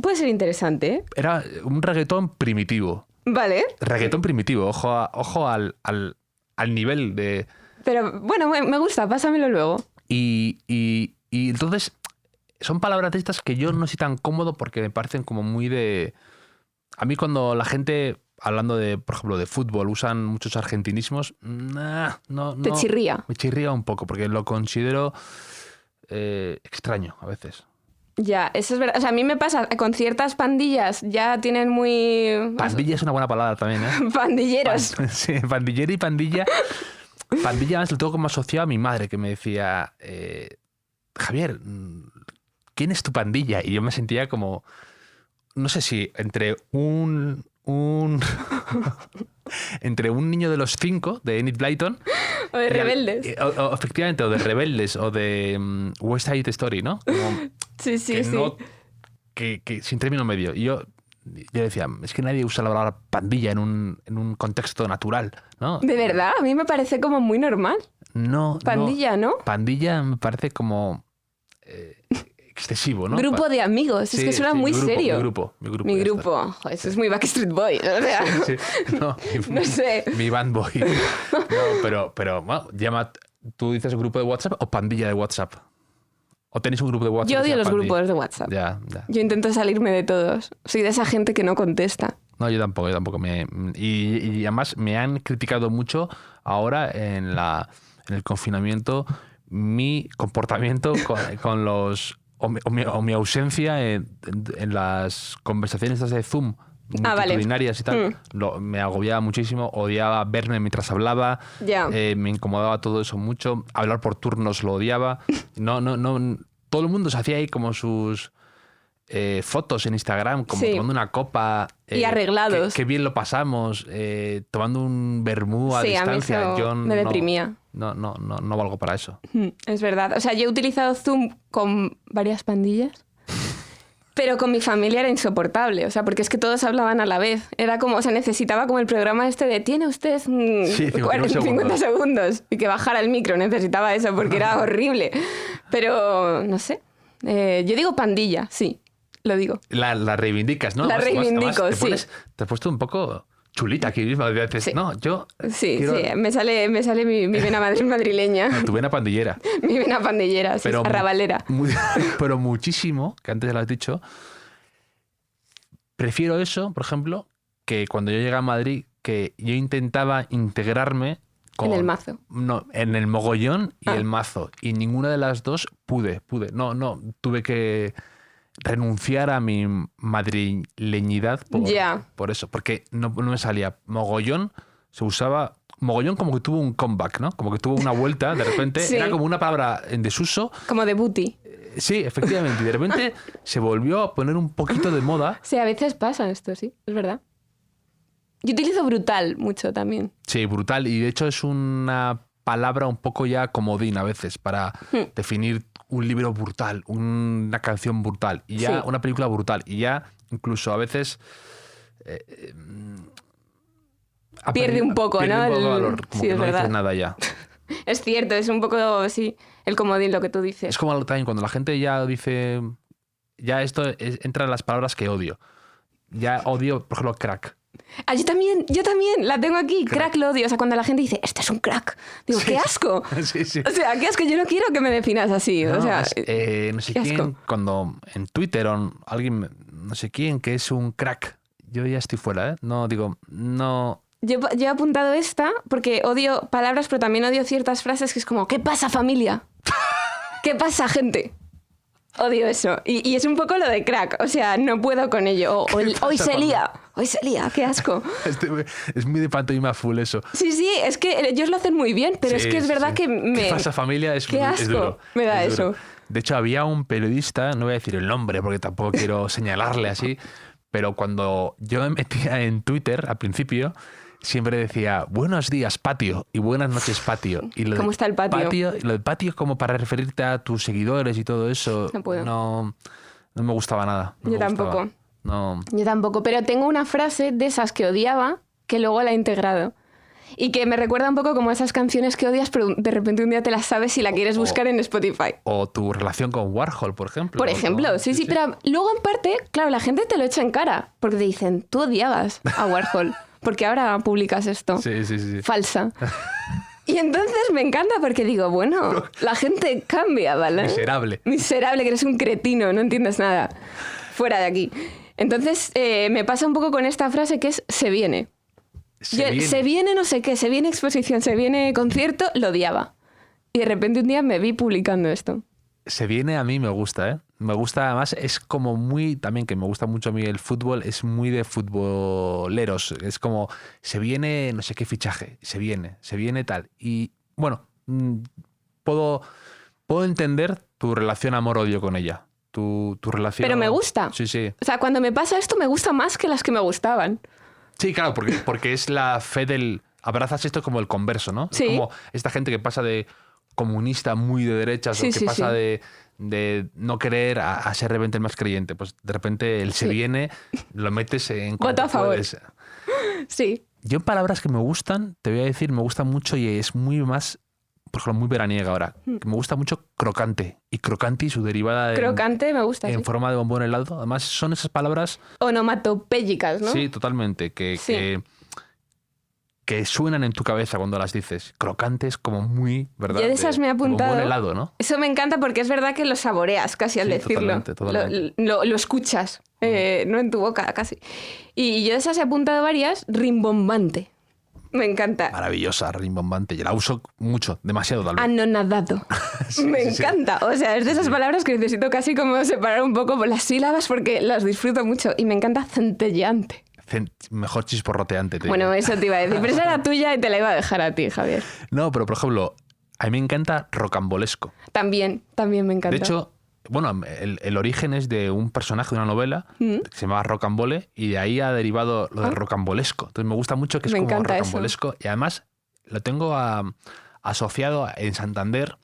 S3: puede ser interesante, ¿eh?
S1: Era un reggaetón primitivo.
S3: Vale,
S1: Reggaetón primitivo, ojo al nivel de...
S3: pero bueno, me gusta, pásamelo luego.
S1: Y entonces son palabras de estas que yo no soy tan cómodo porque me parecen como muy de... A mí cuando la gente, hablando de, por ejemplo, de fútbol, usan muchos argentinismos, no.
S3: Te chirría.
S1: Me chirría un poco porque lo considero extraño a veces.
S3: Ya, eso es verdad. O sea, a mí me pasa con ciertas pandillas, ya tienen muy...
S1: Pandilla es una buena palabra también, ¿eh?
S3: Pandilleros.
S1: Sí, pandillero y pandilla. Pandilla más lo tengo como asociado a mi madre, que me decía, Javier, ¿quién es tu pandilla? Y yo me sentía como, no sé si entre entre un niño de los 5, de Enid Blyton.
S3: O de rebeldes.
S1: O efectivamente, o de Rebeldes, o de West Side Story, ¿no? Como
S3: Sí, sí,
S1: que
S3: sí.
S1: no- que sin término medio. Y yo decía, es que nadie usa la palabra pandilla en un contexto natural, ¿no?
S3: De verdad, a mí me parece como muy normal.
S1: No.
S3: Pandilla, ¿no?
S1: Pandilla me parece como excesivo, ¿no?
S3: Grupo de amigos, es
S1: Sí,
S3: que suena
S1: sí,
S3: muy
S1: mi grupo,
S3: serio.
S1: Mi grupo.
S3: Mi
S1: ya está.
S3: grupo. Jo, eso es muy Backstreet Boys. O sea,
S1: Sí, no,
S3: no sé.
S1: Mi band boy. No, pero bueno, ¿tú dices grupo de WhatsApp o pandilla de WhatsApp? ¿O tenéis un grupo de WhatsApp?
S3: Yo
S1: que
S3: odio
S1: sea
S3: los
S1: pandilla?
S3: grupos de WhatsApp.
S1: Ya.
S3: Yo intento salirme de todos. Soy de esa gente que no contesta.
S1: No, yo tampoco. Y además me han criticado mucho ahora en el confinamiento mi comportamiento con los... O mi ausencia en las conversaciones estas de Zoom
S3: Ah, vale.
S1: multitudinarias y tal. Me agobiaba muchísimo, odiaba verme mientras hablaba,
S3: Ya.
S1: me incomodaba todo eso mucho, hablar por turnos lo odiaba. No, todo el mundo se hacía ahí como sus fotos en Instagram, como
S3: Sí.
S1: tomando una copa.
S3: Y arreglados.
S1: Qué bien lo pasamos, tomando un vermú a
S3: Sí, a mí
S1: distancia.
S3: eso
S1: Yo
S3: me deprimía.
S1: No valgo para eso.
S3: Es verdad. O sea, yo he utilizado Zoom con varias pandillas, pero con mi familia era insoportable. O sea, porque es que todos hablaban a la vez. Era como, o sea, necesitaba como el programa este de tiene usted 50 segundos y que bajara el micro. Necesitaba eso porque era horrible. Pero, no sé. Yo digo pandilla, sí, lo digo.
S1: La reivindicas, ¿no?
S3: La reivindico, sí.
S1: Te has puesto un poco chulita aquí mismo. Dices,
S3: Sí.
S1: no, yo
S3: Sí,
S1: quiero-
S3: sí, me sale mi vena madrileña.
S1: No, tu vena pandillera.
S3: Mi vena pandillera, sí, arrabalera.
S1: Pero muchísimo, que antes ya lo has dicho, prefiero eso, por ejemplo, que cuando yo llegué a Madrid, que yo intentaba integrarme con...
S3: En el mazo.
S1: No, en el mogollón y
S3: Ah.
S1: el mazo. Y ninguna de las dos pude. No, tuve que renunciar a mi madrileñidad
S3: Ya.
S1: por eso, porque no me salía. Mogollón se usaba... Mogollón como que tuvo un comeback, ¿no? Como que tuvo una vuelta, de repente.
S3: Sí.
S1: Era como una palabra en desuso.
S3: Como de booty.
S1: Sí, efectivamente. Y de repente se volvió a poner un poquito de moda.
S3: Sí, a veces pasa esto, sí, es verdad. Yo utilizo brutal mucho también.
S1: Sí, brutal. Y de hecho es una palabra un poco ya comodín a veces para definir un libro brutal, una canción brutal, y ya una película brutal. Y ya incluso a veces...
S3: pierde un poco,
S1: pierde
S3: ¿no?
S1: un poco valor, como
S3: sí,
S1: que
S3: es
S1: no
S3: verdad.
S1: dices nada ya.
S3: Es cierto, es un poco, sí, el comodín lo que tú dices.
S1: Es como también cuando la gente ya dice... Ya esto entra en las palabras que odio. Ya odio, por ejemplo, crack.
S3: Ah, yo también, la tengo aquí. Crack lo odio. O sea, cuando la gente dice, este es un crack. Digo,
S1: Sí.
S3: ¡qué asco!
S1: Sí, sí.
S3: O sea, qué asco, yo no quiero que me definas así.
S1: No,
S3: o sea,
S1: no sé
S3: qué
S1: quién,
S3: asco.
S1: cuando en Twitter o alguien, no sé quién, que es un crack. Yo ya estoy fuera, ¿eh? No, digo, no...
S3: Yo he apuntado esta porque odio palabras, pero también odio ciertas frases que es como, ¿qué pasa, familia? ¿Qué pasa, gente? Odio eso. Y es un poco lo de crack. O sea, no puedo con ello. Hoy se lía. Hoy se lía. Qué asco.
S1: Es muy de pantomima full eso.
S3: Sí, es que ellos lo hacen muy bien, pero
S1: Sí,
S3: es que es
S1: sí,
S3: verdad
S1: sí.
S3: que me...
S1: ¿Qué pasa, familia? Es,
S3: Qué
S1: es
S3: asco
S1: duro.
S3: me da
S1: es duro.
S3: eso.
S1: De hecho, había un periodista, no voy a decir el nombre porque tampoco quiero señalarle así, pero cuando yo me metía en Twitter al principio, siempre decía buenos días, patio, y buenas noches, patio. Y lo
S3: ¿Cómo
S1: de
S3: está el patio?
S1: Lo de patio es como para referirte a tus seguidores y todo eso.
S3: No puedo.
S1: No me gustaba nada. No
S3: Yo
S1: me gustaba.
S3: tampoco.
S1: No.
S3: Yo tampoco, pero tengo una frase de esas que odiaba que luego la he integrado. Y que me recuerda un poco como esas canciones que odias, pero de repente un día te las sabes y la quieres buscar en Spotify.
S1: O tu relación con Warhol, por ejemplo.
S3: Por ejemplo,
S1: ¿no?
S3: sí, pero luego en parte, claro, la gente te lo echa en cara, porque te dicen, tú odiabas a Warhol, porque ahora publicas esto.
S1: Sí.
S3: Falsa. Y entonces me encanta porque digo, bueno, la gente cambia, ¿vale? Miserable, que eres un cretino, no entiendes nada. Fuera de aquí. Entonces me pasa un poco con esta frase que es se viene. Se viene no sé qué, se viene exposición, se viene concierto, lo odiaba. Y de repente un día me vi publicando esto.
S1: Se viene a mí me gusta, ¿eh? Me gusta, además, es como muy, también que me gusta mucho a mí el fútbol, es muy de futboleros. Es como, se viene no sé qué fichaje, se viene tal. Y bueno, puedo entender tu relación amor-odio con ella. Tu relación...
S3: Pero me gusta.
S1: Sí.
S3: O sea, cuando me pasa esto me gusta más que las que me gustaban.
S1: Sí, claro, porque es la fe del... Abrazas esto como el converso, ¿no?
S3: Sí.
S1: Es como esta gente que pasa de comunista muy de derechas o que pasa de no querer a ser de repente el más creyente. Pues de repente él se viene, lo metes en...
S3: Voto a favor.
S1: Puedes.
S3: Sí.
S1: Yo en palabras que me gustan, te voy a decir, me gusta mucho y es muy más... Por ejemplo, muy veraniega ahora. Que me gusta mucho crocante. Y crocante y su derivada
S3: Crocante me gusta,
S1: en
S3: sí.
S1: forma de bombón helado. Además, son esas palabras...
S3: Onomatopéyicas, ¿no?
S1: Sí, totalmente. Que suenan en tu cabeza cuando las dices. Crocantes como muy, ¿verdad?
S3: Yo de esas me he apuntado.
S1: Bombón helado, ¿no?
S3: Eso me encanta porque es verdad que lo saboreas casi al decirlo.
S1: Totalmente.
S3: Lo escuchas, no en tu boca casi. Y yo de esas he apuntado varias. Rimbombante. Me encanta.
S1: Maravillosa, rimbombante. Yo la uso mucho, demasiado tal vez.
S3: Anonadado. Me encanta. O sea, es de esas palabras que necesito casi como separar un poco por las sílabas porque las disfruto mucho. Y me encanta centelleante.
S1: Mejor chisporroteante.
S3: Bueno, eso te iba a decir. Pero esa era tuya y te la iba a dejar a ti, Javier.
S1: No, pero por ejemplo, a mí me encanta rocambolesco.
S3: También me encanta.
S1: De hecho, bueno, el origen es de un personaje de una novela que se llamaba Rocambole y de ahí ha derivado lo de rocambolesco. Entonces me gusta mucho que es
S3: Me
S1: como
S3: encanta
S1: rocambolesco.
S3: eso.
S1: Y además lo tengo asociado en Santander.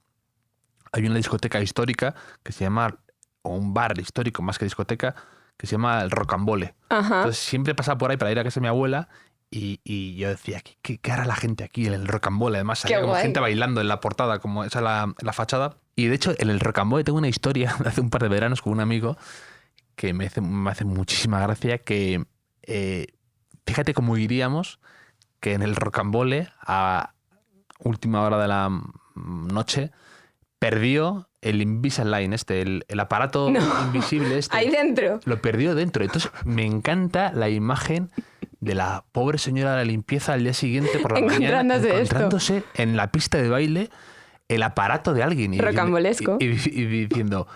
S1: Hay una discoteca histórica que se llama, o un bar histórico más que discoteca, que se llama el Rocambole.
S3: Ajá.
S1: Entonces siempre pasaba por ahí para ir a casa de mi abuela y yo decía, ¿qué hará la gente aquí en el Rocambole? Además había como gente bailando en la portada, como esa la fachada. Y de hecho en el Rocambole tengo una historia de hace un par de veranos con un amigo que me hace muchísima gracia, que fíjate cómo iríamos que en el Rocambole a última hora de la noche perdió el Invisalign el aparato invisible
S3: ahí dentro.
S1: Lo perdió dentro. Entonces me encanta la imagen de la pobre señora de la limpieza al día siguiente por la mañana encontrándose en la pista de baile el aparato de alguien.
S3: Rocambolesco.
S1: Y diciendo,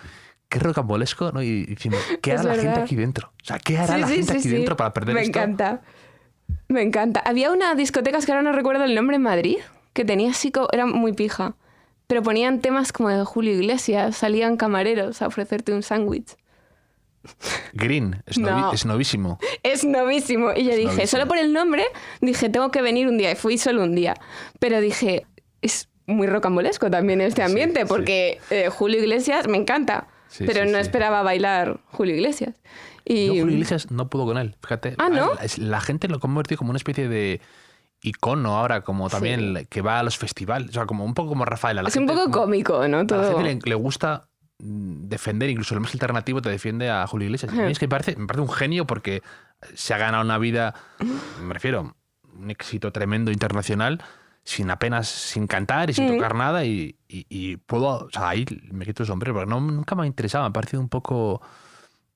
S1: qué rocambolesco, ¿no? Y diciendo, ¿qué hará la gente aquí dentro? O sea, ¿qué hará la gente aquí dentro para perder esto?
S3: Me encanta. Había una discoteca, que ahora no recuerdo el nombre, en Madrid, que tenía así, era muy pija. pero ponían temas como de Julio Iglesias, salían camareros a ofrecerte un sándwich.
S1: Green,
S3: No.
S1: es novísimo.
S3: Es novísimo. Y yo dije,
S1: novísimo.
S3: solo por el nombre, dije, tengo que venir un día. Y fui solo un día. Pero dije, es muy rocambolesco también este ambiente,
S1: sí.
S3: porque Julio Iglesias me encanta.
S1: Sí,
S3: pero
S1: sí,
S3: no
S1: sí.
S3: esperaba bailar Julio Iglesias. Y...
S1: Yo, Julio Iglesias, no puedo con él, fíjate.
S3: Ah, ¿no?
S1: La gente lo ha convertido como una especie de icono ahora, como también que va a los festivales. O sea, como un poco como Rafael.
S3: Es un poco cómico, ¿no?
S1: A la
S3: Todo.
S1: gente le gusta defender, incluso el más alternativo te defiende a Julio Iglesias. A mí es que me parece un genio porque se ha ganado una vida, me refiero, un éxito tremendo internacional, sin cantar y sin tocar nada y puedo, o sea, ahí me quito el sombrero, porque nunca me ha interesado, me ha parecido un poco...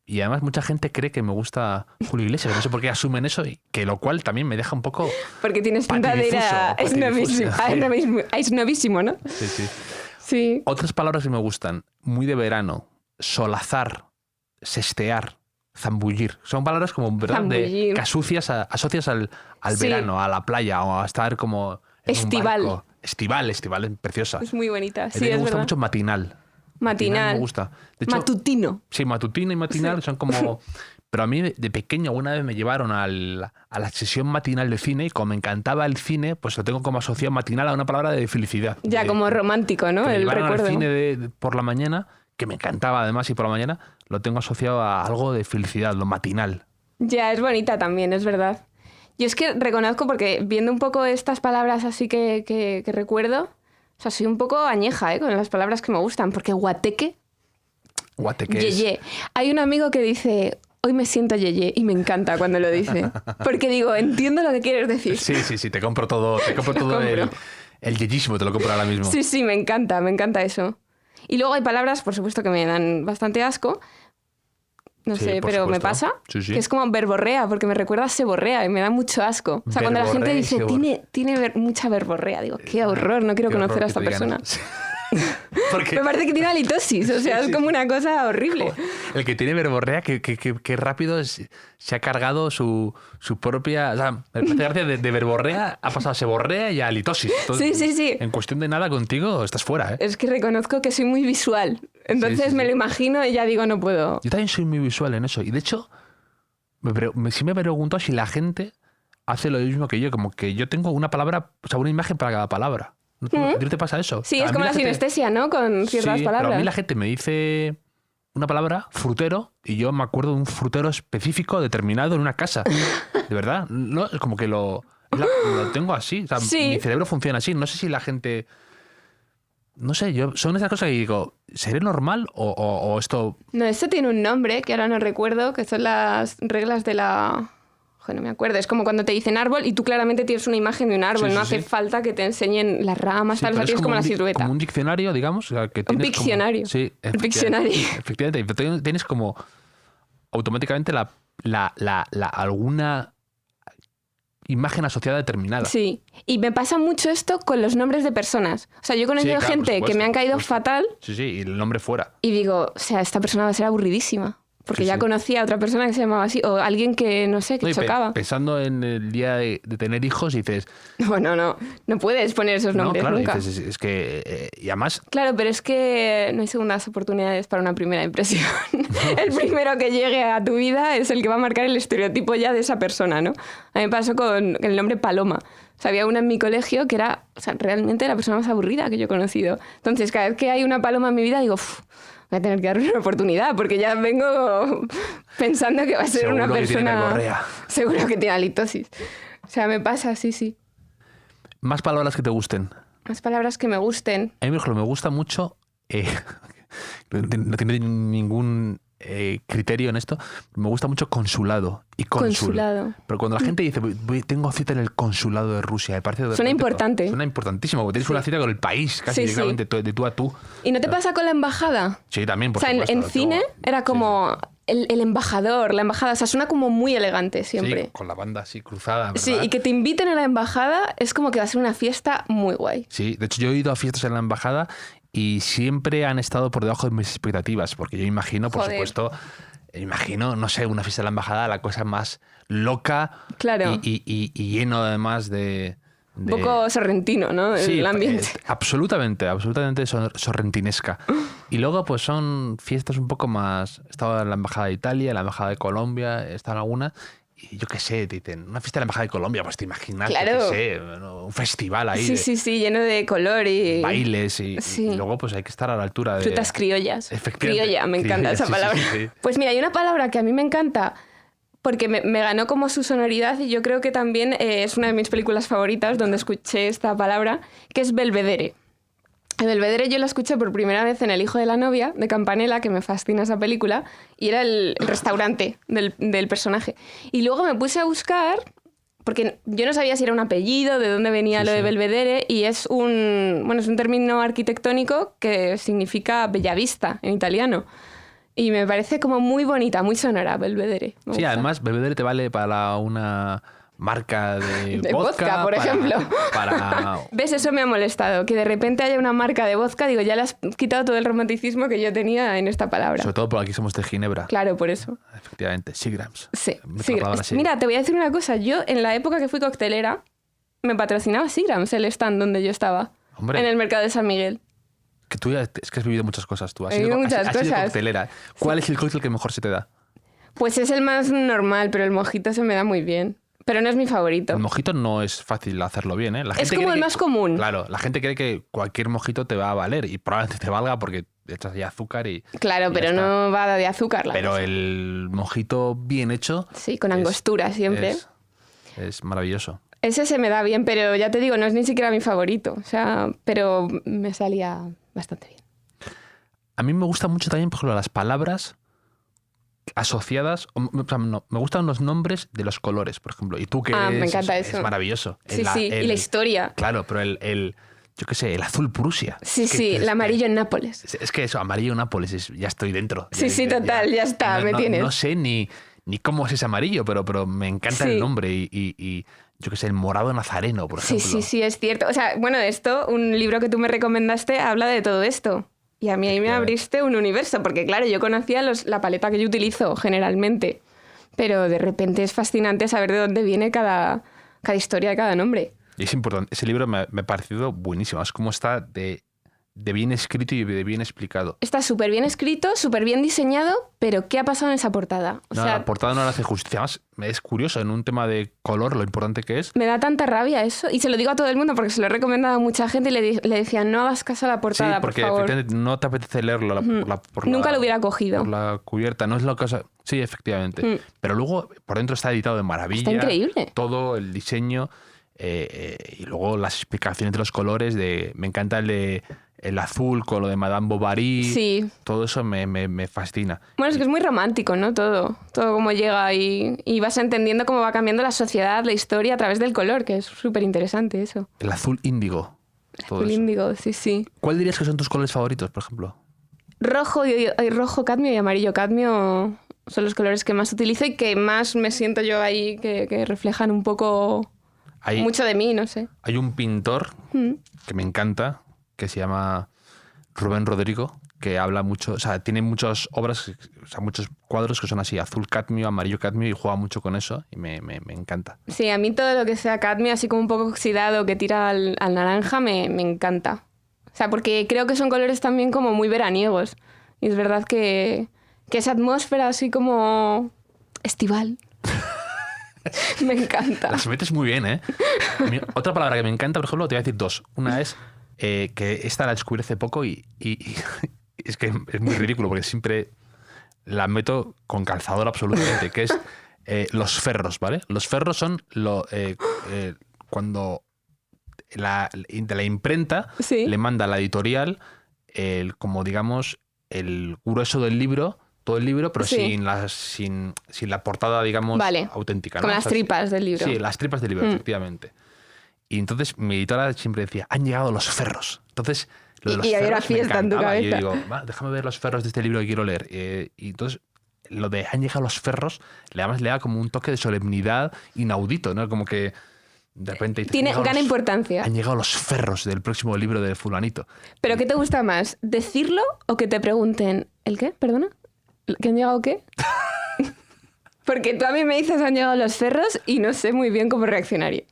S1: Y además mucha gente cree que me gusta Julio Iglesias, no sé por qué asumen eso, y que lo cual también me deja un poco...
S3: Porque tienes pinta de ir a... Es novísimo, es novísimo, ¿no?
S1: Sí, sí.
S3: Sí.
S1: Otras palabras que me gustan, muy de verano, solazar, sestear, zambullir. Son palabras como, ¿verdad?
S3: Zambullir.
S1: Que asocias al
S3: Sí.
S1: verano, a la playa o a estar como en
S3: Estival.
S1: un barco. Estival, es preciosa.
S3: Es muy bonita.
S1: A
S3: Sí,
S1: mí me
S3: es
S1: gusta
S3: verdad.
S1: mucho matinal.
S3: Matinal.
S1: Me gusta. De hecho,
S3: Matutino.
S1: sí, matutina y matinal son como... Pero a mí de pequeño una vez me llevaron a la sesión matinal de cine y como me encantaba el cine, pues lo tengo como asociado matinal a una palabra de felicidad.
S3: Ya, como romántico, ¿no?
S1: Que me
S3: El
S1: llevaron
S3: recuerdo.
S1: al cine por la mañana, que me encantaba además, y por la mañana lo tengo asociado a algo de felicidad, lo matinal.
S3: Ya, es bonita también, es verdad. Yo es que reconozco, porque viendo un poco estas palabras así que recuerdo, o sea, soy un poco añeja, con las palabras que me gustan, porque guateque,
S1: Guateque es...
S3: yeye. Hay un amigo que dice, hoy me siento yeye, y me encanta cuando lo dice. Porque digo, entiendo lo que quieres decir.
S1: Sí, te compro todo,
S3: compro.
S1: el yeyismo, te lo compro ahora mismo.
S3: Sí, me encanta eso. Y luego hay palabras, por supuesto, que me dan bastante asco. No
S1: Sí,
S3: sé,
S1: por
S3: pero me
S1: supuesto.
S3: pasa.
S1: Sí, sí.
S3: Que es como verborrea, porque me recuerda a seborrea y me da mucho asco. O sea, cuando la gente
S1: Verborrea y
S3: dice,
S1: seborrea.
S3: tiene mucha verborrea, digo, qué horror, no quiero
S1: Qué
S3: conocer
S1: horror
S3: a
S1: que
S3: esta
S1: te digan
S3: persona.
S1: eso. Porque
S3: Me parece que tiene halitosis, o sea,
S1: Sí,
S3: es como una cosa horrible.
S1: el que tiene verborrea, que rápido se ha cargado su propia... O sea, me parece gracia de verborrea, ha pasado a seborrea y a halitosis. Entonces,
S3: Sí.
S1: En cuestión de nada contigo estás fuera, ¿eh?
S3: Es que reconozco que soy muy visual. Entonces
S1: Sí.
S3: me lo imagino y ya digo, no puedo.
S1: Yo también soy muy visual en eso. Y de hecho, sí me he preguntado si la gente hace lo mismo que yo. Como que yo tengo una palabra, o sea, una imagen para cada palabra. ¿No te pasa eso?
S3: Sí,
S1: A
S3: es
S1: mí
S3: como la
S1: gente-
S3: sinestesia, ¿no? Con ciertas
S1: Sí,
S3: palabras.
S1: pero a mí la gente me dice una palabra, frutero, y yo me acuerdo de un frutero específico determinado en una casa. De verdad. No, es como que lo tengo así. O sea,
S3: Sí.
S1: mi cerebro funciona así. No sé si la gente... No sé, son esas cosas que digo, ¿seré normal o esto...
S3: No, esto tiene un nombre que ahora no recuerdo, que son las reglas de la... Joder, no me acuerdo. Es como cuando te dicen árbol y tú claramente tienes una imagen de un árbol.
S1: Sí,
S3: no
S1: sí,
S3: hace
S1: sí.
S3: falta que te enseñen las ramas,
S1: Sí,
S3: tal. O sea,
S1: pero
S3: tienes como la
S1: un
S3: silueta.
S1: como un diccionario, digamos. O sea, que tienes como-
S3: piccionario.
S1: Sí,
S3: Un piccionario.
S1: Efectivamente. Pero tienes como automáticamente alguna imagen asociada determinada.
S3: Sí. Y me pasa mucho esto con los nombres de personas. O sea, yo he conocido
S1: Sí, claro, por
S3: gente que
S1: supuesto,
S3: me han caído
S1: por supuesto.
S3: fatal
S1: Sí, y el nombre fuera.
S3: y digo, o sea, esta persona va a ser aburridísima. Porque
S1: Sí,
S3: ya
S1: sí.
S3: conocía a otra persona que se llamaba así. O alguien que, no sé, que
S1: No, y
S3: chocaba.
S1: pensando en el día de tener hijos, dices...
S3: Bueno, no puedes poner esos
S1: No,
S3: nombres
S1: claro,
S3: nunca.
S1: dices, es que... y además...
S3: Claro, pero es que no hay segundas oportunidades para una primera impresión. El primero que llegue a tu vida es el que va a marcar el estereotipo ya de esa persona, ¿no? A mí me pasó con el nombre Paloma. O sea, había una en mi colegio que era, o sea, realmente la persona más aburrida que yo he conocido. Entonces, cada vez que hay una Paloma en mi vida, digo, "Uf, voy a tener que darle una oportunidad", porque ya vengo pensando que va a ser
S1: Seguro
S3: una
S1: que tiene
S3: persona...
S1: verborrea.
S3: Seguro que tiene halitosis. O sea, me pasa, sí.
S1: Más palabras que te gusten.
S3: Más palabras que me gusten.
S1: A mí, por ejemplo, me gusta mucho... no tiene ningún criterio en esto. Me gusta mucho consulado y cónsul.
S3: Consulado.
S1: Pero cuando la gente dice, tengo cita en el consulado de Rusia, me parece... de
S3: Suena
S1: repente,
S3: importante.
S1: Suena importantísimo, porque tienes una cita con el país, casi
S3: Sí, sí.
S1: directamente, de tú a tú.
S3: ¿Y no te pasa con la embajada?
S1: Sí, también, por
S3: O sea,
S1: supuesto.
S3: en
S1: Yo-
S3: cine era
S1: sí,
S3: como el embajador, la embajada. O sea, suena como muy elegante
S1: sí.
S3: siempre.
S1: Sí, con la banda así cruzada, ¿verdad?
S3: Sí, y que te inviten a la embajada es como que va a ser una fiesta muy guay.
S1: Sí, de hecho yo he ido a fiestas en la embajada y siempre han estado por debajo de mis expectativas, porque yo imagino, por
S3: Joder.
S1: supuesto, no sé, una fiesta en la embajada, la cosa más loca
S3: Claro.
S1: y lleno además de
S3: Un poco sorrentino, ¿no?
S1: Sí,
S3: el ambiente.
S1: Absolutamente sorrentinesca. Y luego pues son fiestas un poco más... He estado en la Embajada de Italia, en la Embajada de Colombia, he estado en alguna... Y yo qué sé, dicen, una fiesta de la Embajada de Colombia, pues te imaginas,
S3: Claro.
S1: yo qué sé, un festival ahí.
S3: Sí, lleno de color y...
S1: Bailes
S3: Sí.
S1: y luego pues hay que estar a la altura de...
S3: Frutas criollas.
S1: Efectivamente.
S3: Criolla, me encanta
S1: Criolla,
S3: esa
S1: sí,
S3: palabra.
S1: sí.
S3: Pues mira, hay una palabra que a mí me encanta porque me ganó como su sonoridad y yo creo que también es una de mis películas favoritas donde escuché esta palabra, que es Belvedere. El Belvedere yo la escuché por primera vez en El hijo de la novia, de Campanella, que me fascina esa película, y era el restaurante del personaje. Y luego me puse a buscar, porque yo no sabía si era un apellido, de dónde venía lo de Belvedere, y es un término arquitectónico que significa bellavista en italiano. Y me parece como muy bonita, muy sonora, Belvedere. Me
S1: Sí,
S3: gusta.
S1: además Belvedere te vale para una marca de
S3: vodka, por ejemplo.
S1: Para...
S3: ¿Ves? Eso me ha molestado, que de repente haya una marca de vodka, digo, ya le has quitado todo el romanticismo que yo tenía en esta palabra.
S1: Sobre todo porque aquí somos de Ginebra.
S3: Claro, por eso.
S1: Efectivamente, Seagrams.
S3: Sí.
S1: Sí.
S3: Mira, te voy a decir una cosa. Yo, en la época que fui coctelera, me patrocinaba Seagrams, el stand donde yo estaba.
S1: Hombre.
S3: En el mercado de San Miguel.
S1: Que tú es que has vivido muchas cosas. Tú has
S3: He vivido muchas
S1: has sido
S3: cosas.
S1: coctelera. ¿Cuál es el cóctel que mejor se te da?
S3: Pues es el más normal, pero el mojito se me da muy bien. Pero no es mi favorito.
S1: El mojito no es fácil hacerlo bien, ¿eh? La
S3: Es
S1: gente
S3: como
S1: cree
S3: el
S1: que-
S3: más común.
S1: Claro, la gente cree que cualquier mojito te va a valer y probablemente te valga porque le echas ya azúcar y...
S3: Claro,
S1: y ya
S3: pero
S1: está.
S3: no va de azúcar la
S1: Pero
S3: cosa.
S1: el mojito bien hecho...
S3: Sí, con angostura siempre.
S1: Es maravilloso.
S3: Ese se me da bien, pero ya te digo, no es ni siquiera mi favorito. O sea, pero me salía bastante bien.
S1: A mí me gustan mucho también, por ejemplo, las palabras asociadas... O sea, no, me gustan los nombres de los colores, por ejemplo. Y tú que
S3: Me
S1: eres-
S3: encanta
S1: es
S3: eso.
S1: maravilloso.
S3: Sí, y la historia.
S1: Claro, pero yo qué sé, el azul Prusia.
S3: Sí,
S1: Es que-
S3: sí,
S1: es
S3: el
S1: que-
S3: amarillo en Nápoles.
S1: Es que eso, amarillo Nápoles, ya estoy dentro.
S3: Sí, total, ya está, me tienes.
S1: No sé ni cómo es ese amarillo, pero me encanta
S3: Sí.
S1: el nombre y yo qué sé, el morado nazareno, por ejemplo.
S3: Sí, es cierto. O sea, bueno, un libro que tú me recomendaste habla de todo esto. Y a mí ahí me abriste un universo, porque claro, yo conocía la paleta que yo utilizo generalmente, pero de repente es fascinante saber de dónde viene cada historia de cada nombre.
S1: Y es importante. Ese libro me ha parecido buenísimo. Es como está de bien escrito y de bien explicado.
S3: Está súper bien escrito, súper bien diseñado, pero ¿qué ha pasado en esa portada? O
S1: No,
S3: sea,
S1: la portada no le hace justicia. Además, es curioso en un tema de color lo importante que es.
S3: me da tanta rabia eso. Y se lo digo a todo el mundo porque se lo he recomendado a mucha gente y le decían, no hagas caso a la portada,
S1: Sí, porque
S3: por favor.
S1: efectivamente no te apetece leerlo
S3: Nunca lo hubiera cogido.
S1: por la cubierta. No es la cosa... Sí, efectivamente. Pero luego por dentro está editado de maravilla.
S3: Está increíble.
S1: Todo el diseño y luego las explicaciones de los colores. Me encanta el azul con lo de Madame Bovary.
S3: Sí.
S1: Todo eso me fascina.
S3: Bueno, es que es muy romántico, ¿no? Todo cómo llega y vas entendiendo cómo va cambiando la sociedad, la historia a través del color, que es súper interesante eso.
S1: El azul índigo. Todo
S3: Azul
S1: eso.
S3: índigo, sí.
S1: ¿Cuál dirías que son tus colores favoritos, por ejemplo?
S3: Rojo cadmio y amarillo cadmio son los colores que más utilizo y que más me siento yo ahí que reflejan un poco mucho de mí, no sé.
S1: Hay un pintor que me encanta, que se llama Rubén Rodrigo, que habla mucho, o sea, tiene muchas obras, o sea, muchos cuadros que son así, azul cadmio, amarillo cadmio, y juega mucho con eso y me encanta.
S3: Sí, a mí todo lo que sea cadmio, así como un poco oxidado, que tira al naranja, me encanta. O sea, porque creo que son colores también como muy veraniegos. Y es verdad que esa atmósfera así como estival me encanta.
S1: Las metes muy bien, ¿eh? A mí, otra palabra que me encanta, por ejemplo, te voy a decir dos. Una es que esta la descubrí hace poco y es que es muy ridículo porque siempre la meto con calzador absolutamente, que es los ferros, ¿vale? Los ferros son cuando de la imprenta
S3: Sí.
S1: le manda a la editorial como digamos el grueso del libro, todo el libro, pero
S3: Sí.
S1: sin la portada, digamos,
S3: Vale.
S1: auténtica.
S3: Como
S1: ¿no?
S3: las
S1: O sea,
S3: tripas del libro.
S1: Sí, las tripas del libro, efectivamente. Y entonces mi editora siempre decía, han llegado los ferros. Entonces, lo de los
S3: Y había una
S1: ferros me
S3: fiesta en tu
S1: encantaba. Y yo
S3: cabeza.
S1: digo, déjame ver los ferros de este libro que quiero leer. Y entonces, lo de han llegado los ferros, además le da como un toque de solemnidad inaudito, ¿no? Como que de repente...
S3: Tiene
S1: "Han llegado
S3: gran
S1: los-
S3: importancia.
S1: Han llegado los ferros del próximo libro de fulanito.
S3: ¿Pero qué te gusta más? ¿Decirlo o que te pregunten el qué? ¿Perdona? ¿Que han llegado qué? Porque tú a mí me dices han llegado los ferros y no sé muy bien cómo reaccionaría.